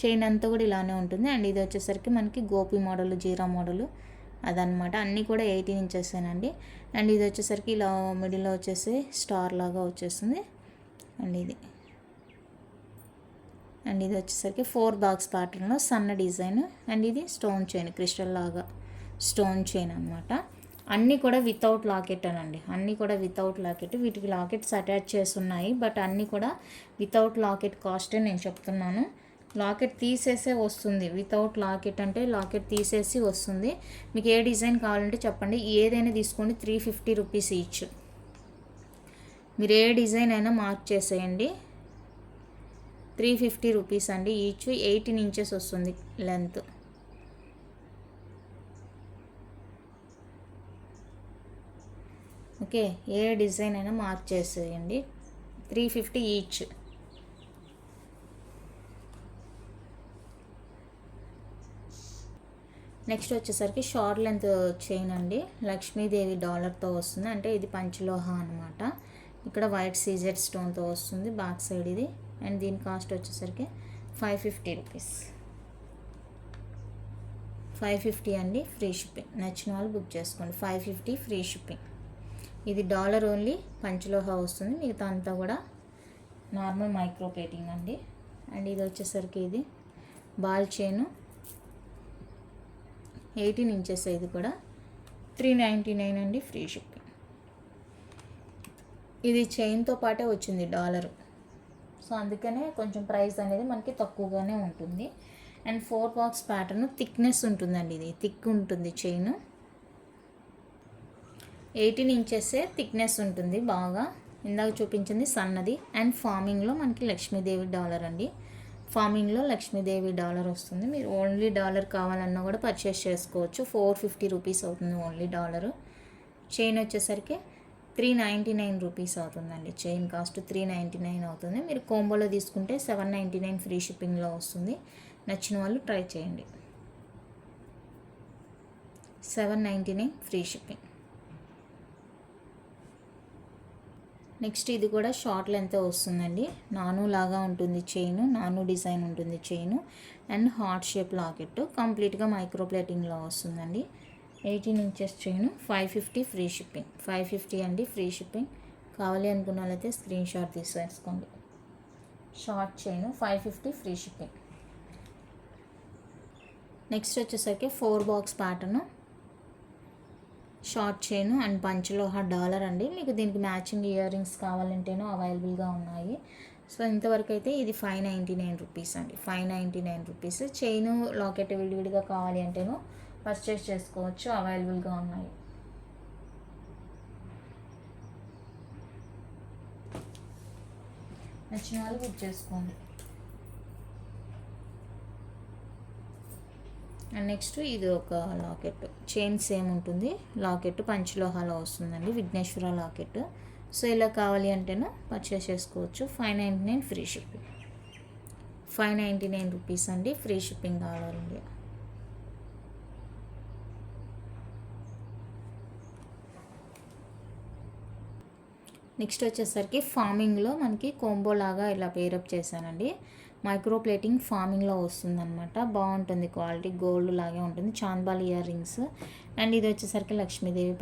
చైన్ అంతా కూడా ఇలానే ఉంటుంది. అండ్ ఇది వచ్చేసరికి మనకి గోపి మోడల్, జీరా మోడల్ అదనమాట. అన్నీ కూడా 18 ఇంచెసేనండి. అండ్ ఇది వచ్చేసరికి ఇలా మిడిల్లో వచ్చేసి స్టార్ లాగా వచ్చేస్తుంది. అండ్ ఇది వచ్చేసరికి 4 బాక్స్ ప్యాటర్న్లో సన్న డిజైన్. అండ్ ఇది స్టోన్ చైన్, క్రిస్టల్ లాగా స్టోన్ చైన్ అనమాట. అన్నీ కూడా వితౌట్ లాకెట్ అనండి. అన్నీ కూడా వితౌట్ లాకెట్. వీటికి లాకెట్స్ అటాచ్ చేసి ఉన్నాయి, బట్ అన్నీ కూడా వితౌట్ లాకెట్ కాస్టే నేను చెప్తున్నాను. లాకెట్ తీసేసే వస్తుంది. వితౌట్ లాకెట్ అంటే లాకెట్ తీసేసి వస్తుంది. మీకు ఏ డిజైన్ కావాలంటే చెప్పండి, ఏదైనా తీసుకోండి. $350 ఈచ్. మీరు ఏ డిజైన్ అయినా మార్క్ చేసేయండి. 350 రూపీస్ అండి ఈచ్. 18 ఇంచెస్ వస్తుంది లెంత్. ఓకే, ఏ డిజైన్ అయినా మార్క్ చేసేయండి. 350 ఈచ్. నెక్స్ట్ వచ్చేసరికి షార్ట్ లెంత్ చైన్ అండి, లక్ష్మీదేవి డాలర్తో వస్తుంది. అంటే ఇది పంచలోహ అనమాట. ఇక్కడ వైట్ సీజెడ్ స్టోన్తో వస్తుంది బ్యాక్ సైడ్ ఇది. అండ్ దీని కాస్ట్ వచ్చేసరికి 550 రూపీస్. 550 అండి, ఫ్రీ షిప్పింగ్. నచ్చిన వాళ్ళు బుక్ చేసుకోండి. 550 ఫ్రీ షిప్పింగ్. ఇది డాలర్ ఓన్లీ పంచలోహ వస్తుంది, మిగతా అంతా కూడా నార్మల్ మైక్రో ప్లేటింగ్ అండి. అండ్ ఇది వచ్చేసరికి ఇది బాల్ చైను, 18 ఇంచెస్. ఇది కూడా 399 అండి, ఫ్రీ షిప్పింగ్. ఇది చైన్తో పాటే వచ్చింది డాలరు, సో అందుకనే కొంచెం ప్రైస్ అనేది మనకి తక్కువగానే ఉంటుంది. అండ్ 4 బాక్స్ ప్యాటర్న్ థిక్నెస్ ఉంటుందండి, ఇది థిక్ ఉంటుంది చైన్. 18 ఇంచెసే థిక్నెస్ ఉంటుంది బాగా. ఇందాక చూపించింది సన్నది. అండ్ ఫార్మింగ్లో మనకి లక్ష్మీదేవి డాలర్ అండి. ఫార్మింగ్లో లక్ష్మీదేవి డాలర్ వస్తుంది. మీరు ఓన్లీ డాలర్ కావాలన్నా కూడా పర్చేస్ చేసుకోవచ్చు. 450 రూపీస్ అవుతుంది ఓన్లీ డాలరు. చైన్ వచ్చేసరికి 399 రూపీస్ అవుతుందండి. చైన్ కాస్ట్ 399 అవుతుంది. మీరు కోంబోలో తీసుకుంటే 799 ఫ్రీ షిప్పింగ్లో వస్తుంది. నచ్చిన వాళ్ళు ట్రై చేయండి. 799 ఫ్రీ షిప్పింగ్. నెక్స్ట్ ఇది కూడా షార్ట్ లెంత్ వస్తుందండి. నాను లాగా ఉంటుంది చైన్, నాను డిజైన్ ఉంటుంది chain. And heart shape locket, కంప్లీట్గా మైక్రో ప్లేటింగ్లో వస్తుందండి. 18 ఇంచెస్ చైన్, 550 ఫ్రీ షిప్పింగ్. 550 అండి, ఫ్రీ షిప్పింగ్. కావాలి అనుకున్న వాళ్ళైతే స్క్రీన్ షాట్ తీసేసుకోండి. Short chain 550 free shipping. Next వచ్చేసరికి 4 box pattern short chain and panchaloha dollar అండి. మీకు దీనికి మ్యాచింగ్ ఇయర్ రింగ్స్ కావాలంటేనో అవైలబుల్గా ఉన్నాయి. సో ఇంతవరకు అయితే ఇది 599 రూపీస్ అండి. 599 రూపీస్. చైన్ లాకెట్ విడివిడిగా కావాలి అంటేనో పర్చేస్ చేసుకోవచ్చు, అవైలబుల్గా ఉన్నాయి. నచ్చిన వాళ్ళు బుక్ చేసుకోండి. అండ్ నెక్స్ట్ ఇది ఒక లాకెట్, చైన్ సేమ్ ఉంటుంది. లాకెట్ పంచలోహాలో వస్తుందండి, విఘ్నేశ్వర లాకెట్. సో ఇలా కావాలి అంటేనో పర్చేస్ చేసుకోవచ్చు. 599 ఫ్రీ షిప్పింగ్. 599 రూపీస్ అండి, free shipping all over India. Next వచ్చేసరికి ఫార్మింగ్లో మనకి కోంబో లాగా ఇలా పేరప్ చేశానండి. మైక్రో ప్లేటింగ్ ఫార్మింగ్లో వస్తుందన్నమాట. బాగుంటుంది క్వాలిటీ, గోల్డ్ లాగే ఉంటుంది. చాంద్బాల్ ఇయర్ రింగ్స్. అండ్ ఇది వచ్చేసరికి లక్ష్మీదేవి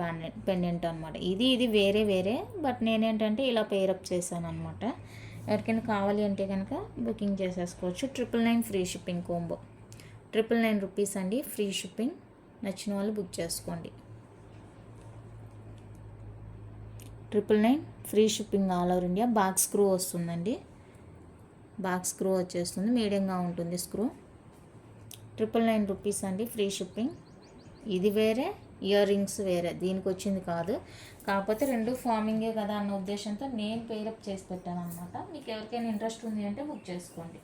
పెండెంట్ అనమాట. ఇది వేరే వేరే, బట్ నేనేంటంటే ఇలా పేరప్ చేశాను అనమాట. ఎవరికైనా కావాలి అంటే కనుక బుకింగ్ చేసేసుకోవచ్చు. 999 ఫ్రీ షిప్పింగ్ కోంబో. 999 రూపీస్ అండి, ఫ్రీ షిప్పింగ్. నచ్చిన వాళ్ళు బుక్ చేసుకోండి. 999 free shipping all over India. Back screw వస్తుందండి, బ్యాక్ స్క్రూ వచ్చేస్తుంది, మీడియంగా ఉంటుంది స్క్రూ. 999 రూపీస్ అండి, ఫ్రీ షిప్పింగ్. ఇది వేరే, ఇయర్ రింగ్స్ వేరే, దీనికి వచ్చింది కాదు. కాకపోతే రెండు ఫార్మింగే కదా అన్న ఉద్దేశంతో నేను పేరప్ చేసి పెట్టాను అనమాట. మీకు ఎవరికైనా ఇంట్రెస్ట్ ఉంది అంటే బుక్ చేసుకోండి.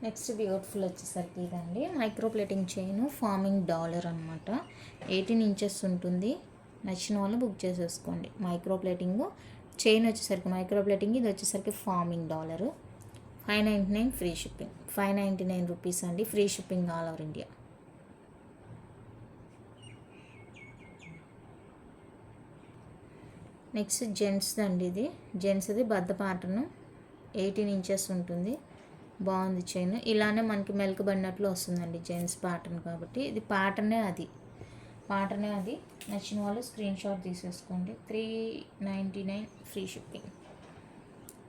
నెక్స్ట్ బ్యూటిఫుల్ వచ్చేసరికి ఇదండి, micro plating chain forming dollar అనమాట. 18 ఇంచెస్ ఉంటుంది. నచ్చిన వాళ్ళు బుక్ చేసేసుకోండి. మైక్రో ప్లేటింగ్ చైన్ వచ్చేసరికి మైక్రో ప్లేటింగ్, ఇది వచ్చేసరికి forming dollar. 599 free shipping. 599 rupees అండి, free shipping all over India. Next gents అండి, ఇది జెంట్స్ది బద్ద ప్యాటర్న్, 18 ఇంచెస్ ఉంటుంది. బాగుంది చైన్. ఇలానే మనకి మెలకబడినట్లు వస్తుందండి జెంట్స్ ప్యాటర్న్ కాబట్టి. ఇది ప్యాటర్నే అది. నచ్చిన వాళ్ళు స్క్రీన్ షాట్ తీసేసుకోండి. 399 ఫ్రీ షిప్పింగ్.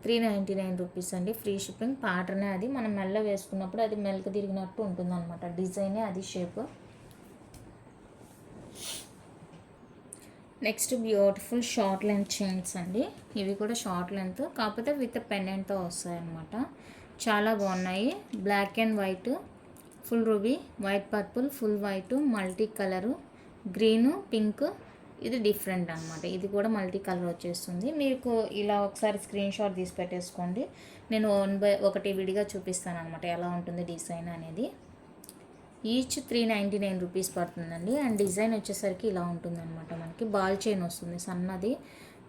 399 రూపీస్ అండి, ఫ్రీ షిప్పింగ్. ప్యాటర్నే అది. మనం మెల్ల వేసుకున్నప్పుడు అది మెలక తిరిగినట్టు ఉంటుంది అనమాట. డిజైనే అది, shape. Next beautiful short length chains అండి. ఇవి కూడా షార్ట్ లెంత్, కాకపోతే విత్ పెండెంట్తో వస్తాయి అన్నమాట. చాలా బాగున్నాయి. Black and white, full ruby, white purple, full white, multi colour, green, pink, ఇది డిఫరెంట్ అనమాట. ఇది కూడా మల్టీ కలర్ వచ్చేస్తుంది. మీకు ఇలా ఒకసారి స్క్రీన్ షాట్ తీసి పెట్టేసుకోండి. నేను ఒకటి విడిగా చూపిస్తాను అనమాట ఎలా ఉంటుంది డిజైన్ అనేది. ఈచ్ 399 రూపీస్ పడుతుందండి. అండ్ డిజైన్ వచ్చేసరికి ఇలా ఉంటుందన్నమాట. మనకి బాల్ చైన్ వస్తుంది, సన్నది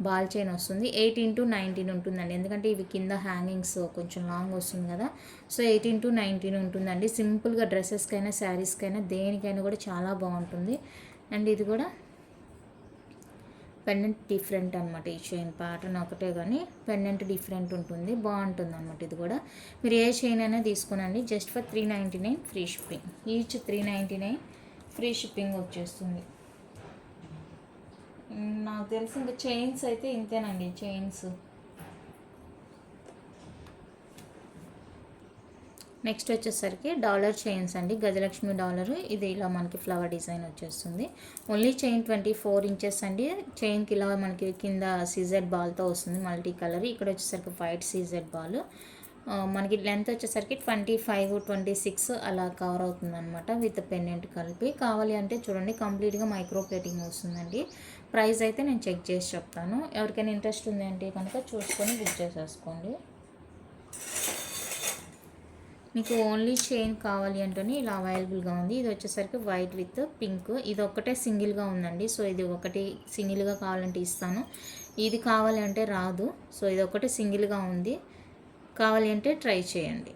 బాల్ చైన్ వస్తుంది. 8x19 ఉంటుందండి, ఎందుకంటే ఇవి కింద హ్యాంగింగ్స్ కొంచెం లాంగ్ వస్తుంది కదా, సో 8x19 ఉంటుందండి. సింపుల్గా డ్రెస్సెస్కైనా శారీస్కైనా దేనికైనా కూడా చాలా బాగుంటుంది. అండ్ ఇది కూడా పెండెంట్ డిఫరెంట్ అనమాట. ఈ చైన్ ప్యాటర్న్ ఒకటే కానీ పెండెంట్ డిఫరెంట్ ఉంటుంది, బాగుంటుంది అనమాట. ఇది కూడా మీరు ఏ చైన్ అయినా తీసుకోనండి. Just for 399 free shipping. Each 399 free shipping వచ్చేస్తుంది. నాకు తెలిసి ఇంకా చైన్స్ అయితే ఇంతేనండి. చైన్స్ నెక్స్ట్ వచ్చేసరికి డాలర్ చైన్స్ అండి. గజలక్ష్మి డాలర్. ఇది ఇలా మనకి ఫ్లవర్ డిజైన్ వచ్చేస్తుంది. ఓన్లీ చైన్ 24 ఇంచెస్ అండి. చైన్కి ఇలా మనకి కింద సీజెడ్ బాల్తో వస్తుంది, మల్టీ కలర్. ఇక్కడ వచ్చేసరికి వైట్ సీజెడ్ బాల్. మనకి లెంత్ వచ్చేసరికి 25, 26 అలా కవర్ అవుతుంది అనమాట, విత్ పెండెంట్ కలిపి. కావాలి అంటే చూడండి, కంప్లీట్గా మైక్రో ప్లేటింగ్ వస్తుందండి. ప్రైస్ అయితే నేను చెక్ చేసి చెప్తాను. ఎవరికైనా ఇంట్రెస్ట్ ఉంది అంటే కనుక చూసుకొని బుక్ చేసేసుకోండి. మీకు ఓన్లీ చైన్ కావాలి అంటేనే ఇలా అవైలబుల్గా ఉంది. ఇది వచ్చేసరికి వైట్ విత్ పింక్. ఇది ఒక్కటే సింగిల్గా ఉందండి, సో ఇది ఒకటి సింగిల్గా కావాలంటే ఇస్తాను. ఇది కావాలి అంటే రాదు, సో ఇది ఒకటి సింగిల్గా ఉంది. కావాలి అంటే ట్రై చేయండి.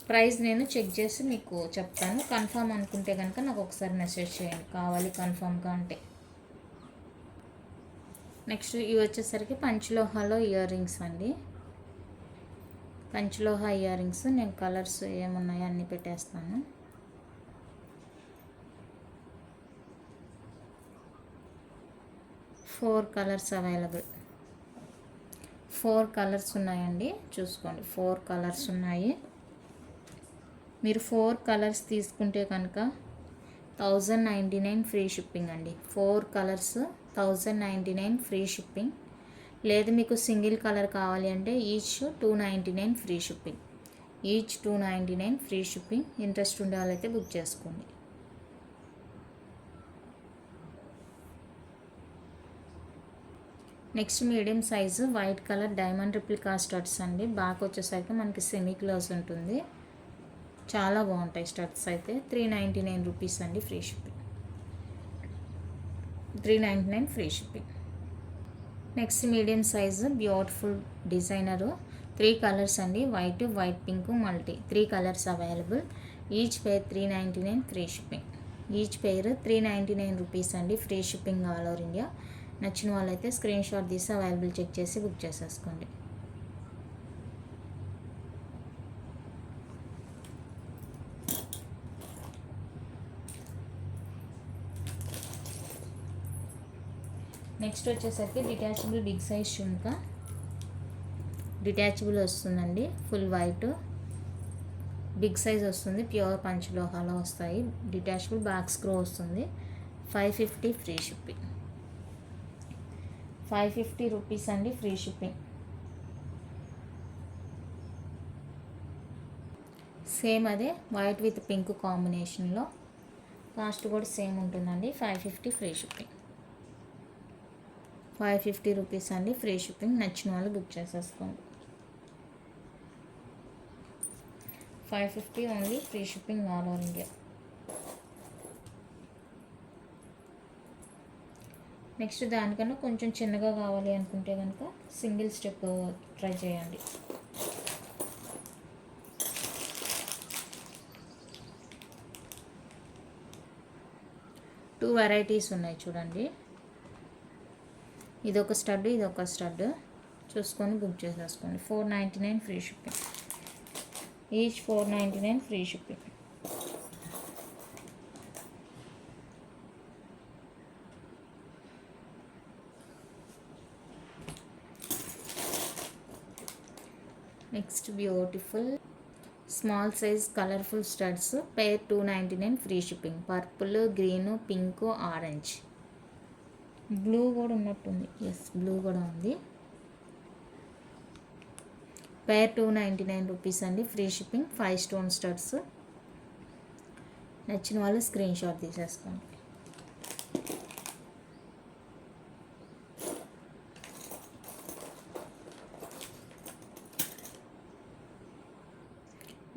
ప్రైస్ నేను చెక్ చేసి మీకు చెప్తాను. కన్ఫర్మ్ అనుకుంటే కనుక నాకు ఒకసారి మెసేజ్ చేయండి, కావాలి కన్ఫర్మ్గా అంటే. నెక్స్ట్ ఇవి వచ్చేసరికి పంచలోహాలో ఇయర్ రింగ్స్ అండి. పంచలోహ ఇయర్ రింగ్స్. నేను కలర్స్ ఏమున్నాయో అన్నీ పెట్టేస్తాను. Four colours available. 4 కలర్స్ ఉన్నాయండి, చూసుకోండి. 4 కలర్స్ ఉన్నాయి. మీరు 4 కలర్స్ తీసుకుంటే కనుక 1099 ఫ్రీ షిప్పింగ్ అండి. 4 కలర్స్ 1099 ఫ్రీ షిప్పింగ్. లేదు మీకు సింగిల్ కలర్ కావాలి అంటే each 299 free shipping. Each 299 free shipping. Interest ఉండే వాళ్ళైతే బుక్ చేసుకోండి. Next medium size white colour diamond replica studs అండి. బ్యాక్ వచ్చేసరికి మనకి సెమీ క్లోజ్ ఉంటుంది, చాలా బాగుంటాయి స్టడ్స్ అయితే. 399 రూపీస్ అండి, free shipping. 399 free shipping. Next medium size beautiful designer. 3 colours అండి, white, white pink, multi. 3 colours available. Each pair 399 free shipping. Each pair 399 rupees అండి, free shipping all over India. నచ్చిన వాళ్ళైతే screen shot తీసి available check చేసి book చేసేసుకోండి. Next వచ్చేసరికి detachable big size jhumka. Detachable వస్తుందండి, full white, big size వస్తుంది. Pure పంచలోహాలో వస్తాయి. డిటాచబుల్ బ్యాక్ స్క్రూ వస్తుంది. 550 ఫ్రీ షిప్పింగ్. 550 రూపీస్ అండి, ఫ్రీ షిప్పింగ్. సేమ్ అదే వైట్ విత్ పింక్ కాంబినేషన్లో. కాస్ట్ కూడా సేమ్ ఉంటుందండి. 550 ఫ్రీ షిప్పింగ్. 550 రూపీస్ అండి, ఫ్రీ షిప్పింగ్. నచ్చిన వాళ్ళు బుక్ చేసేసుకోండి. 550 only, free shipping all over India. Next దానికన్నా కొంచెం చిన్నగా కావాలి అనుకుంటే కనుక సింగిల్ స్టెప్ ట్రై చేయండి. టూ వెరైటీస్ ఉన్నాయి చూడండి. ఇదొక స్టడ్, ఇదొక స్టడ్. చూసుకొని బుక్ చేసేసుకోండి. 499 free shipping. Each 499 free shipping. Next beautiful small size colourful studs. Pair 299 free shipping. Purple, green, pink, orange, blue కూడా ఉన్నట్టుంది. ఎస్, బ్లూ కూడా ఉంది. పేర్ 299 రూపీస్ అండి, ఫ్రీ షిప్పింగ్. 5 stone studs. నచ్చిన వాళ్ళు స్క్రీన్ షాట్ తీసేసుకోండి.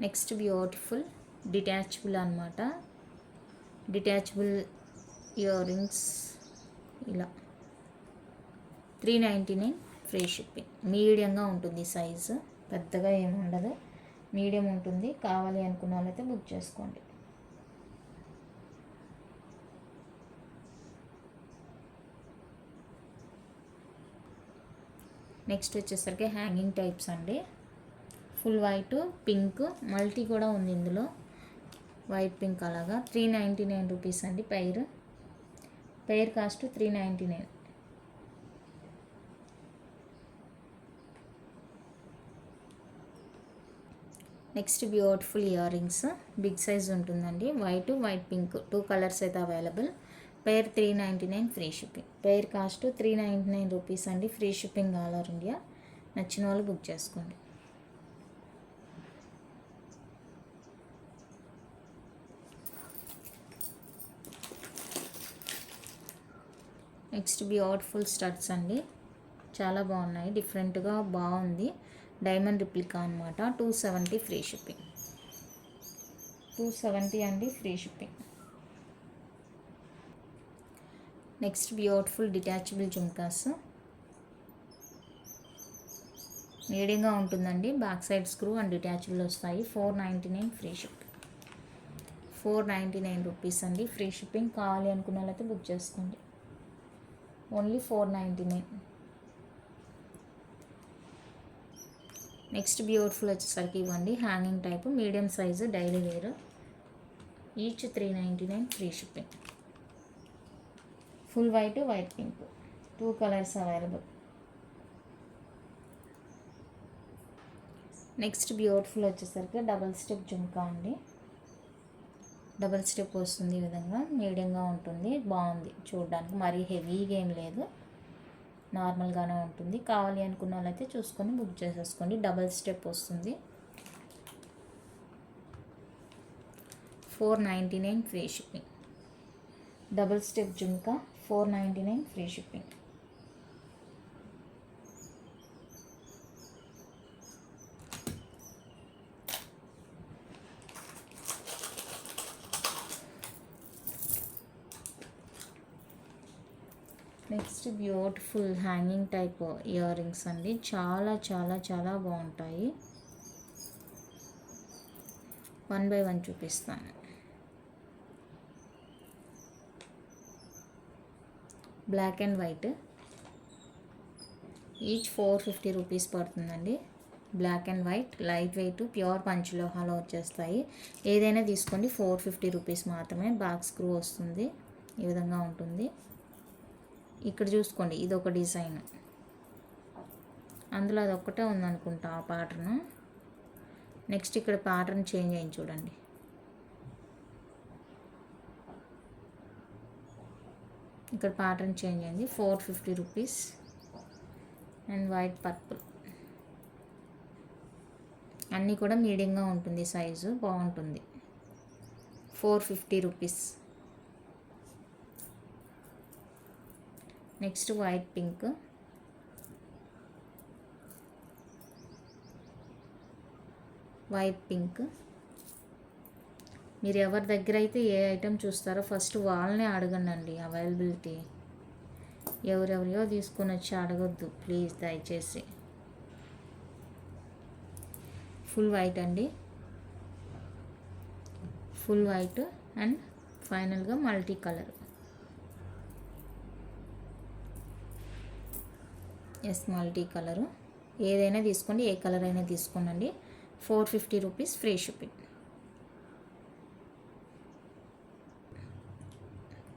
నెక్స్ట్ బ్యూటిఫుల్ డిటాచబుల్ అనమాట. Detachable ear rings ఇలా 399 ఫ్రీ షిప్పింగ్. మీడియంగా ఉంటుంది సైజు, పెద్దగా ఏమి ఉండదు, మీడియం ఉంటుంది. కావాలి అనుకున్న వాళ్ళైతే బుక్ చేసుకోండి. నెక్స్ట్ వచ్చేసరికి హ్యాంగింగ్ టైప్స్ అండి. ఫుల్ వైట్, పింక్, మల్టీ కూడా ఉంది ఇందులో. వైట్ పింక్ అలాగా 399 రూపీస్ అండి pair cost 399. Next beautiful ear rings, big size ఉంటుందండి. వైట్ పింక్ 2 కలర్స్ అయితే available. Pair 399 free shipping. Pair cost 399 rupees అండి. Free shipping all over India. నచ్చిన వాళ్ళు బుక్ చేసుకోండి. నెక్స్ట్ బ్యూటిఫుల్ స్టడ్స్ అండి, చాలా బాగున్నాయి, డిఫరెంట్గా బాగుంది. డైమండ్ రిప్లికా అనమాట. 270 ఫ్రీ షిప్పింగ్. 270 అండి free shipping. Next beautiful detachable jhumkas, మీడియంగా ఉంటుందండి. Back side screw and detachable వస్తాయి. 499 ఫ్రీ షిప్పింగ్. 499 రూపీస్ అండి ఫ్రీ షిప్పింగ్. కావాలి అనుకున్న వాళ్ళైతే బుక్ చేసుకోండి. ఓన్లీ 499. నెక్స్ట్ బ్యూటిఫుల్ వచ్చేసరికి ఇవ్వండి, hanging type, medium size, daily wear. Each 399 free shipping. Full white pink 2 colours available. Next beautiful వచ్చేసరికి డబల్ స్టెప్ జుమ్కా అండి. డబల్ స్టెప్ వస్తుంది ఈ విధంగా, మీడియంగా ఉంటుంది, బాగుంది చూడడానికి. మరీ హెవీగా ఏం లేదు, నార్మల్గానే ఉంటుంది. కావాలి అనుకున్న వాళ్ళైతే చూసుకొని బుక్ చేసేసుకోండి. డబల్ స్టెప్ వస్తుంది. 499 free shipping. Double step jhumka 499 free shipping. Next beautiful hanging type year rings అండి, చాలా చాలా చాలా బాగుంటాయి. 1 బై 1 చూపిస్తాను. Black and white, each 450 rupees పడుతుందండి. Black and white, light weight, pure పంచలోహాలో వచ్చేస్తాయి. ఏదైనా తీసుకోండి, 450 రూపీస్ మాత్రమే. బ్యాక్ స్క్రూ వస్తుంది, ఈ విధంగా ఉంటుంది. ఇక్కడ చూసుకోండి, ఇది ఒక డిజైన్, అందులో అది ఒక్కటే ఉందనుకుంటా ఆ ప్యాటర్న్. నెక్స్ట్ ఇక్కడ ప్యాటర్న్ చేంజ్ అయింది చూడండి. ఇక్కడ ప్యాటర్న్ చేంజ్ అయింది. 450 రూపీస్. అండ్ వైట్ పర్పుల్, అన్నీ కూడా మీడియంగా ఉంటుంది సైజు, బాగుంటుంది. 450 రూపీస్. నెక్స్ట్ వైట్ పింక్, మీరు ఎవరి దగ్గర అయితే ఏ ఐటెం చూస్తారో ఫస్ట్ వాళ్ళనే అడగండి అవైలబిలిటీ. ఎవరెవరియో తీసుకొని వచ్చి అడగొద్దు ప్లీజ్, దయచేసి. ఫుల్ వైట్ అండి, ఫుల్ వైట్ అండ్ ఫైనల్గా మల్టీ కలర్. మల్టీ కలరు, ఏదైనా తీసుకోండి, ఏ కలర్ అయినా తీసుకోండి. 450 rupees free shipping.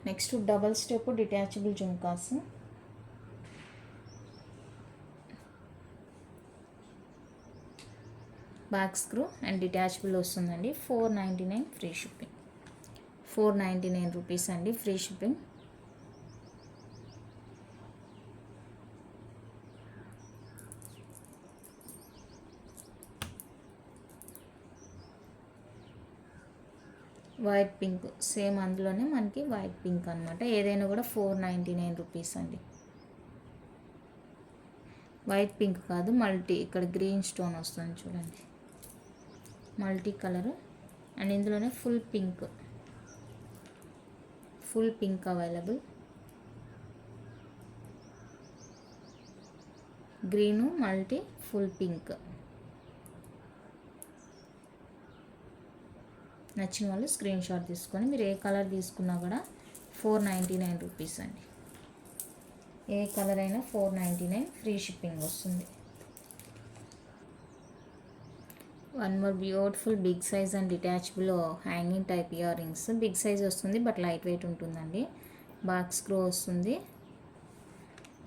Next double step detachable jhumkas, back screw and detachable వస్తుందండి. 499 ఫ్రీ షిప్పింగ్. 499 రూపీస్ అండి free shipping. White pink, same అందులోనే మనకి వైట్ పింక్ అనమాట. ఏదైనా కూడా 499 రూపీస్ అండి. వైట్ పింక్ కాదు, మల్టీ, ఇక్కడ గ్రీన్ స్టోన్ వస్తుంది చూడండి. మల్టీ కలరు అండ్ ఇందులోనే full pink available, green multi full pink. నచ్చిన వాళ్ళు స్క్రీన్ షాట్ తీసుకొని మీరు ఏ కలర్ తీసుకున్నా కూడా 499 రూపీస్ అండి. ఏ కలర్ అయినా 499, ఫ్రీ షిప్పింగ్ వస్తుంది. One more beautiful big size and detachable hanging type ear rings. Big size వస్తుంది బట్ లైట్ వెయిట్ ఉంటుందండి. బాక్స్ స్క్రూ వస్తుంది.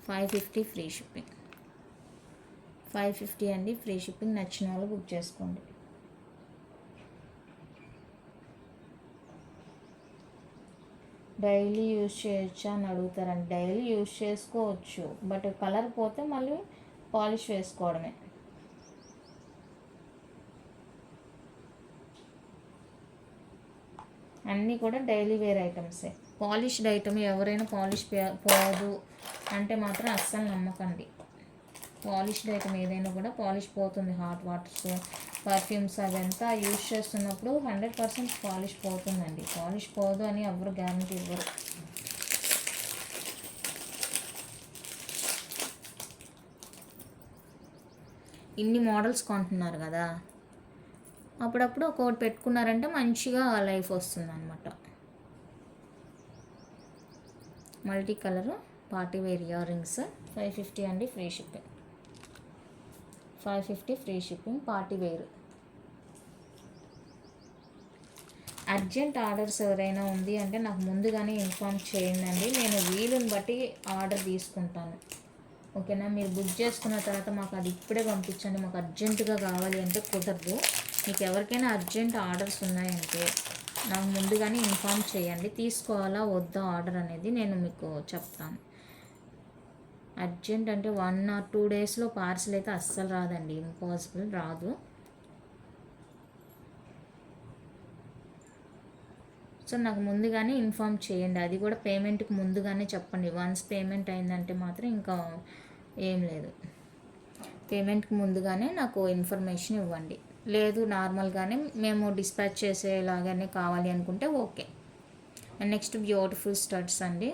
550 ఫ్రీ షిప్పింగ్. 550 అండి ఫ్రీ షిప్పింగ్. నచ్చిన వాళ్ళు బుక్ చేసుకోండి. డైలీ యూజ్ చేయొచ్చా అని అడుగుతారండి. డైలీ యూజ్ చేసుకోవచ్చు, బట్ కలర్ పోతే మళ్ళీ పాలిష్ వేసుకోవడమే. అన్నీ కూడా డైలీ వేర్ ఐటమ్సే. పాలిష్డ్ ఐటమ్ ఎవరైనా పాలిష్ పోదు అంటే మాత్రం అస్సలు నమ్మకండి. పాలిష్డ్ ఐటమ్ ఏదైనా కూడా పాలిష్ పోతుంది. హాట్ వాటర్స్, పర్ఫ్యూమ్స్ అదంతా యూజ్ చేస్తున్నప్పుడు 100% పాలిష్ పోతుందండి. పాలిష్ పోదు అని ఎవరు గ్యారంటీ ఇవ్వరు. ఇన్ని మోడల్స్ కొంటున్నారు కదా, అప్పుడప్పుడు ఒక్కొక్కటి పెట్టుకున్నారంటే మంచిగా లైఫ్ వస్తుంది అనమాట. Multi colour party wear earrings 550 అండి free shipping. 550 free shipping party wear. Urgent orders ఎవరైనా ఉంది అంటే నాకు ముందుగానే ఇన్ఫామ్ చేయండి అండి. నేను వీలుని బట్టి ఆర్డర్ తీసుకుంటాను. ఓకేనా? మీరు బుక్ చేసుకున్న తర్వాత మాకు అది ఇప్పుడే పంపించండి, మాకు అర్జెంటుగా కావాలి అంటే కుదరదు. మీకు ఎవరికైనా అర్జెంట్ ఆర్డర్స్ ఉన్నాయంటే నాకు ముందుగానే ఇన్ఫామ్ చేయండి. తీసుకోవాలా వద్దా ఆర్డర్ అనేది నేను మీకు చెప్తాను. అర్జెంట్ అంటే 1 or 2 డేస్లో పార్సిల్ అయితే అస్సలు రాదండి, ఇంపాసిబుల్, రాదు. సో నాకు ముందుగానే ఇన్ఫామ్ చేయండి. అది కూడా పేమెంట్కి ముందుగానే చెప్పండి. వన్స్ పేమెంట్ అయిందంటే మాత్రం ఇంకా ఏం లేదు. పేమెంట్కి ముందుగానే నాకు ఇన్ఫర్మేషన్ ఇవ్వండి. లేదు నార్మల్గానే మేము డిస్పాచ్ చేసేలాగానే కావాలి అనుకుంటే okay. And next beautiful studs అండి.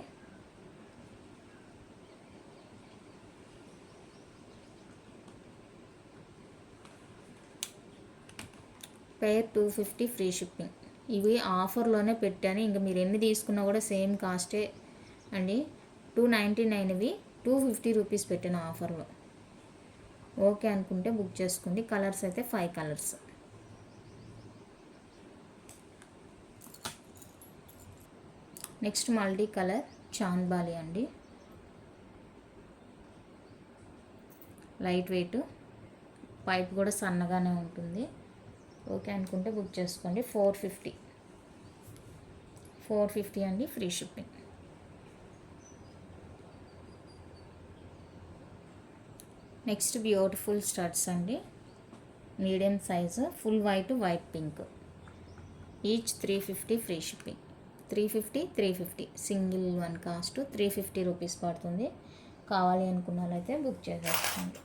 పేర్ 250 ఫ్రీ షిప్పింగ్. ఇవి ఆఫర్లోనే పెట్టాను, ఇంకా మీరు ఎన్ని తీసుకున్నా కూడా సేమ్ కాస్టే అండి. 299 ఇవి 250 రూపీస్ పెట్టిన ఆఫర్లో. ఓకే అనుకుంటే బుక్ చేసుకోండి. కలర్స్ అయితే 5 colours. Next multi colour chandbali అండి. లైట్ వెయిట్, పైప్ కూడా సన్నగానే ఉంటుంది. ఓకే అనుకుంటే బుక్ చేసుకోండి. 450 అండి free shipping. Next beautiful studs అండి. Medium size, full white pink. Each 350 free shipping. 350 single one cost 350 rupees పడుతుంది. కావాలి అనుకున్న వాళ్ళైతే బుక్ చేసేసుకోండి.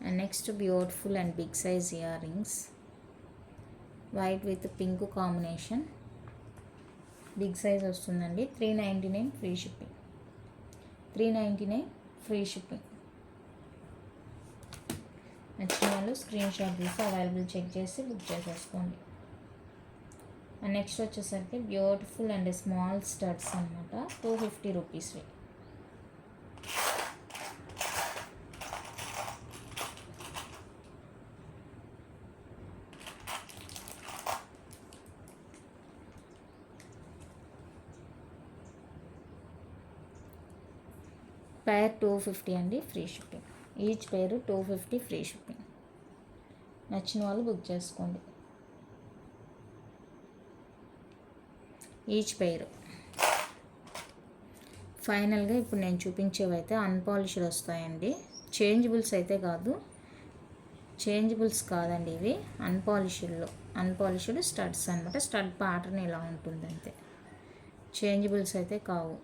And next beautiful and big size ear rings. White with pink combination. Big size వస్తుందండి. 399 free shipping. 399 free shipping. నచ్చిన వాళ్ళు screen shot తీసి available check చేసి బుక్ చేసేసుకోండి. అండ్ నెక్స్ట్ వచ్చేసరికి బ్యూటిఫుల్ అండ్ స్మాల్ స్టడ్స్ అనమాట. 250 రూపీస్వి. పేర్ 250 అండి ఫ్రీ షిప్పింగ్. ఈచ్ పేరు 250 ఫ్రీ షిప్పింగ్. నచ్చిన వాళ్ళు బుక్ చేసుకోండి. ఈచ్ పేరు. ఫైనల్గా ఇప్పుడు నేను చూపించేవి అయితే అన్పాలిష్డ్ వస్తాయండి. చేంజబుల్స్ అయితే కాదు, చేంజబుల్స్ కాదండి ఇవి. అన్పాలిష్డ్ స్టడ్స్ అనమాట. స్టడ్ ప్యాటర్న్ ఇలా ఉంటుంది అంతే. చేంజబుల్స్ అయితే కావు.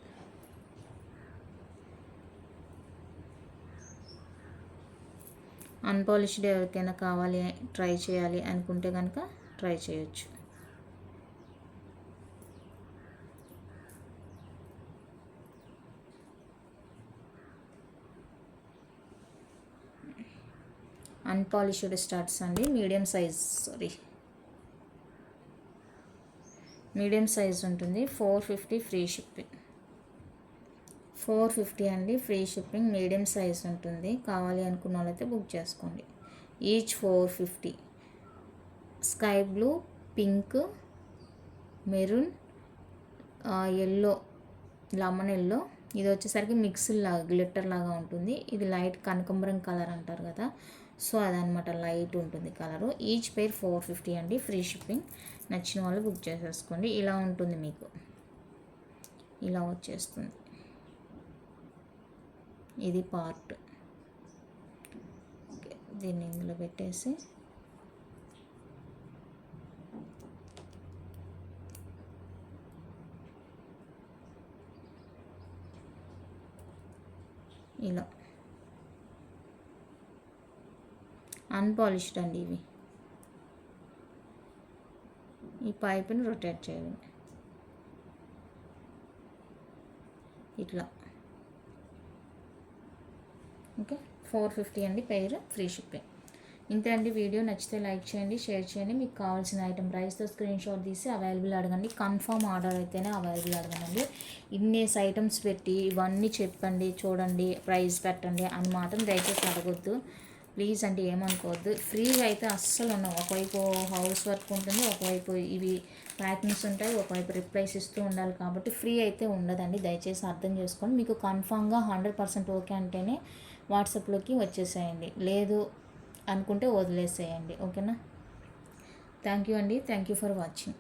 అన్పాలిష్డ్ ఎవరికైనా కావాలి ట్రై చేయాలి అనుకుంటే కనుక ట్రై చేయొచ్చు. అన్పాలిష్డ్ స్టార్ట్స్ అండి, మీడియం సైజ్ ఉంటుంది. 450 ఫ్రీ షిప్పింగ్. 450 అండి ఫ్రీ షిప్పింగ్. మీడియం సైజ్ ఉంటుంది. కావాలి అనుకున్న వాళ్ళైతే బుక్ చేసుకోండి. Each 450. Sky blue, pink, maroon, yellow, lemon yellow. ఇది వచ్చేసరికి మిక్స్ లాగా గ్లిట్టర్ లాగా ఉంటుంది. ఇది లైట్ కనకంబరం కలర్ అంటారు కదా, సో అదనమాట, లైట్ ఉంటుంది కలరు. ఈచ్ పేర్ 450 అండి, ఫ్రీ షిప్పింగ్. నచ్చిన వాళ్ళు బుక్ చేసేసుకోండి. ఇలా ఉంటుంది, మీకు ఇలా వచ్చేస్తుంది. ఇది పార్ట్. ఓకే, దీన్ని ఇందులో పెట్టేసి ఇలా అన్పాలిష్డ్ అండి ఇవి. ఈ పైపుని రొటేట్ చేయాలి ఇట్లా. ఓకే, 450 అండి పెయిర్, ఫ్రీ షిప్పింగ్. ఇంతే అండి. వీడియో నచ్చితే లైక్ చేయండి, షేర్ చేయండి. మీకు కావాల్సిన ఐటమ్ ప్రైస్తో స్క్రీన్ షాట్ తీసి అవైలబుల్ అడగండి. కన్ఫర్మ్ ఆర్డర్ అయితేనే అవైలబుల్ అడగండి. ఇన్నేసి ఐటమ్స్ పెట్టి ఇవన్నీ చెప్పండి, చూడండి, ప్రైస్ పెట్టండి అని మాత్రం దయచేసి అడగొద్దు ప్లీజ్ అండి, ఏమనుకోవద్దు. ఫ్రీగా అయితే అస్సలు ఉన్నాం. ఒకవైపు హౌస్ వర్క్ ఉంటుంది, ఒకవైపు ఇవి ప్యాకింగ్స్ ఉంటాయి, ఒకవైపు రిప్లైస్ ఇస్తూ ఉండాలి. కాబట్టి ఫ్రీ అయితే ఉండదండి, దయచేసి అర్థం చేసుకోండి. మీకు కన్ఫామ్గా 100% ఓకే అంటేనే వాట్సాప్లోకి వచ్చేసేయండి, లేదు అనుకుంటే వదిలేసేయండి. ఓకేనా? థ్యాంక్ యూ అండి, థ్యాంక్ యూ ఫర్ వాచింగ్.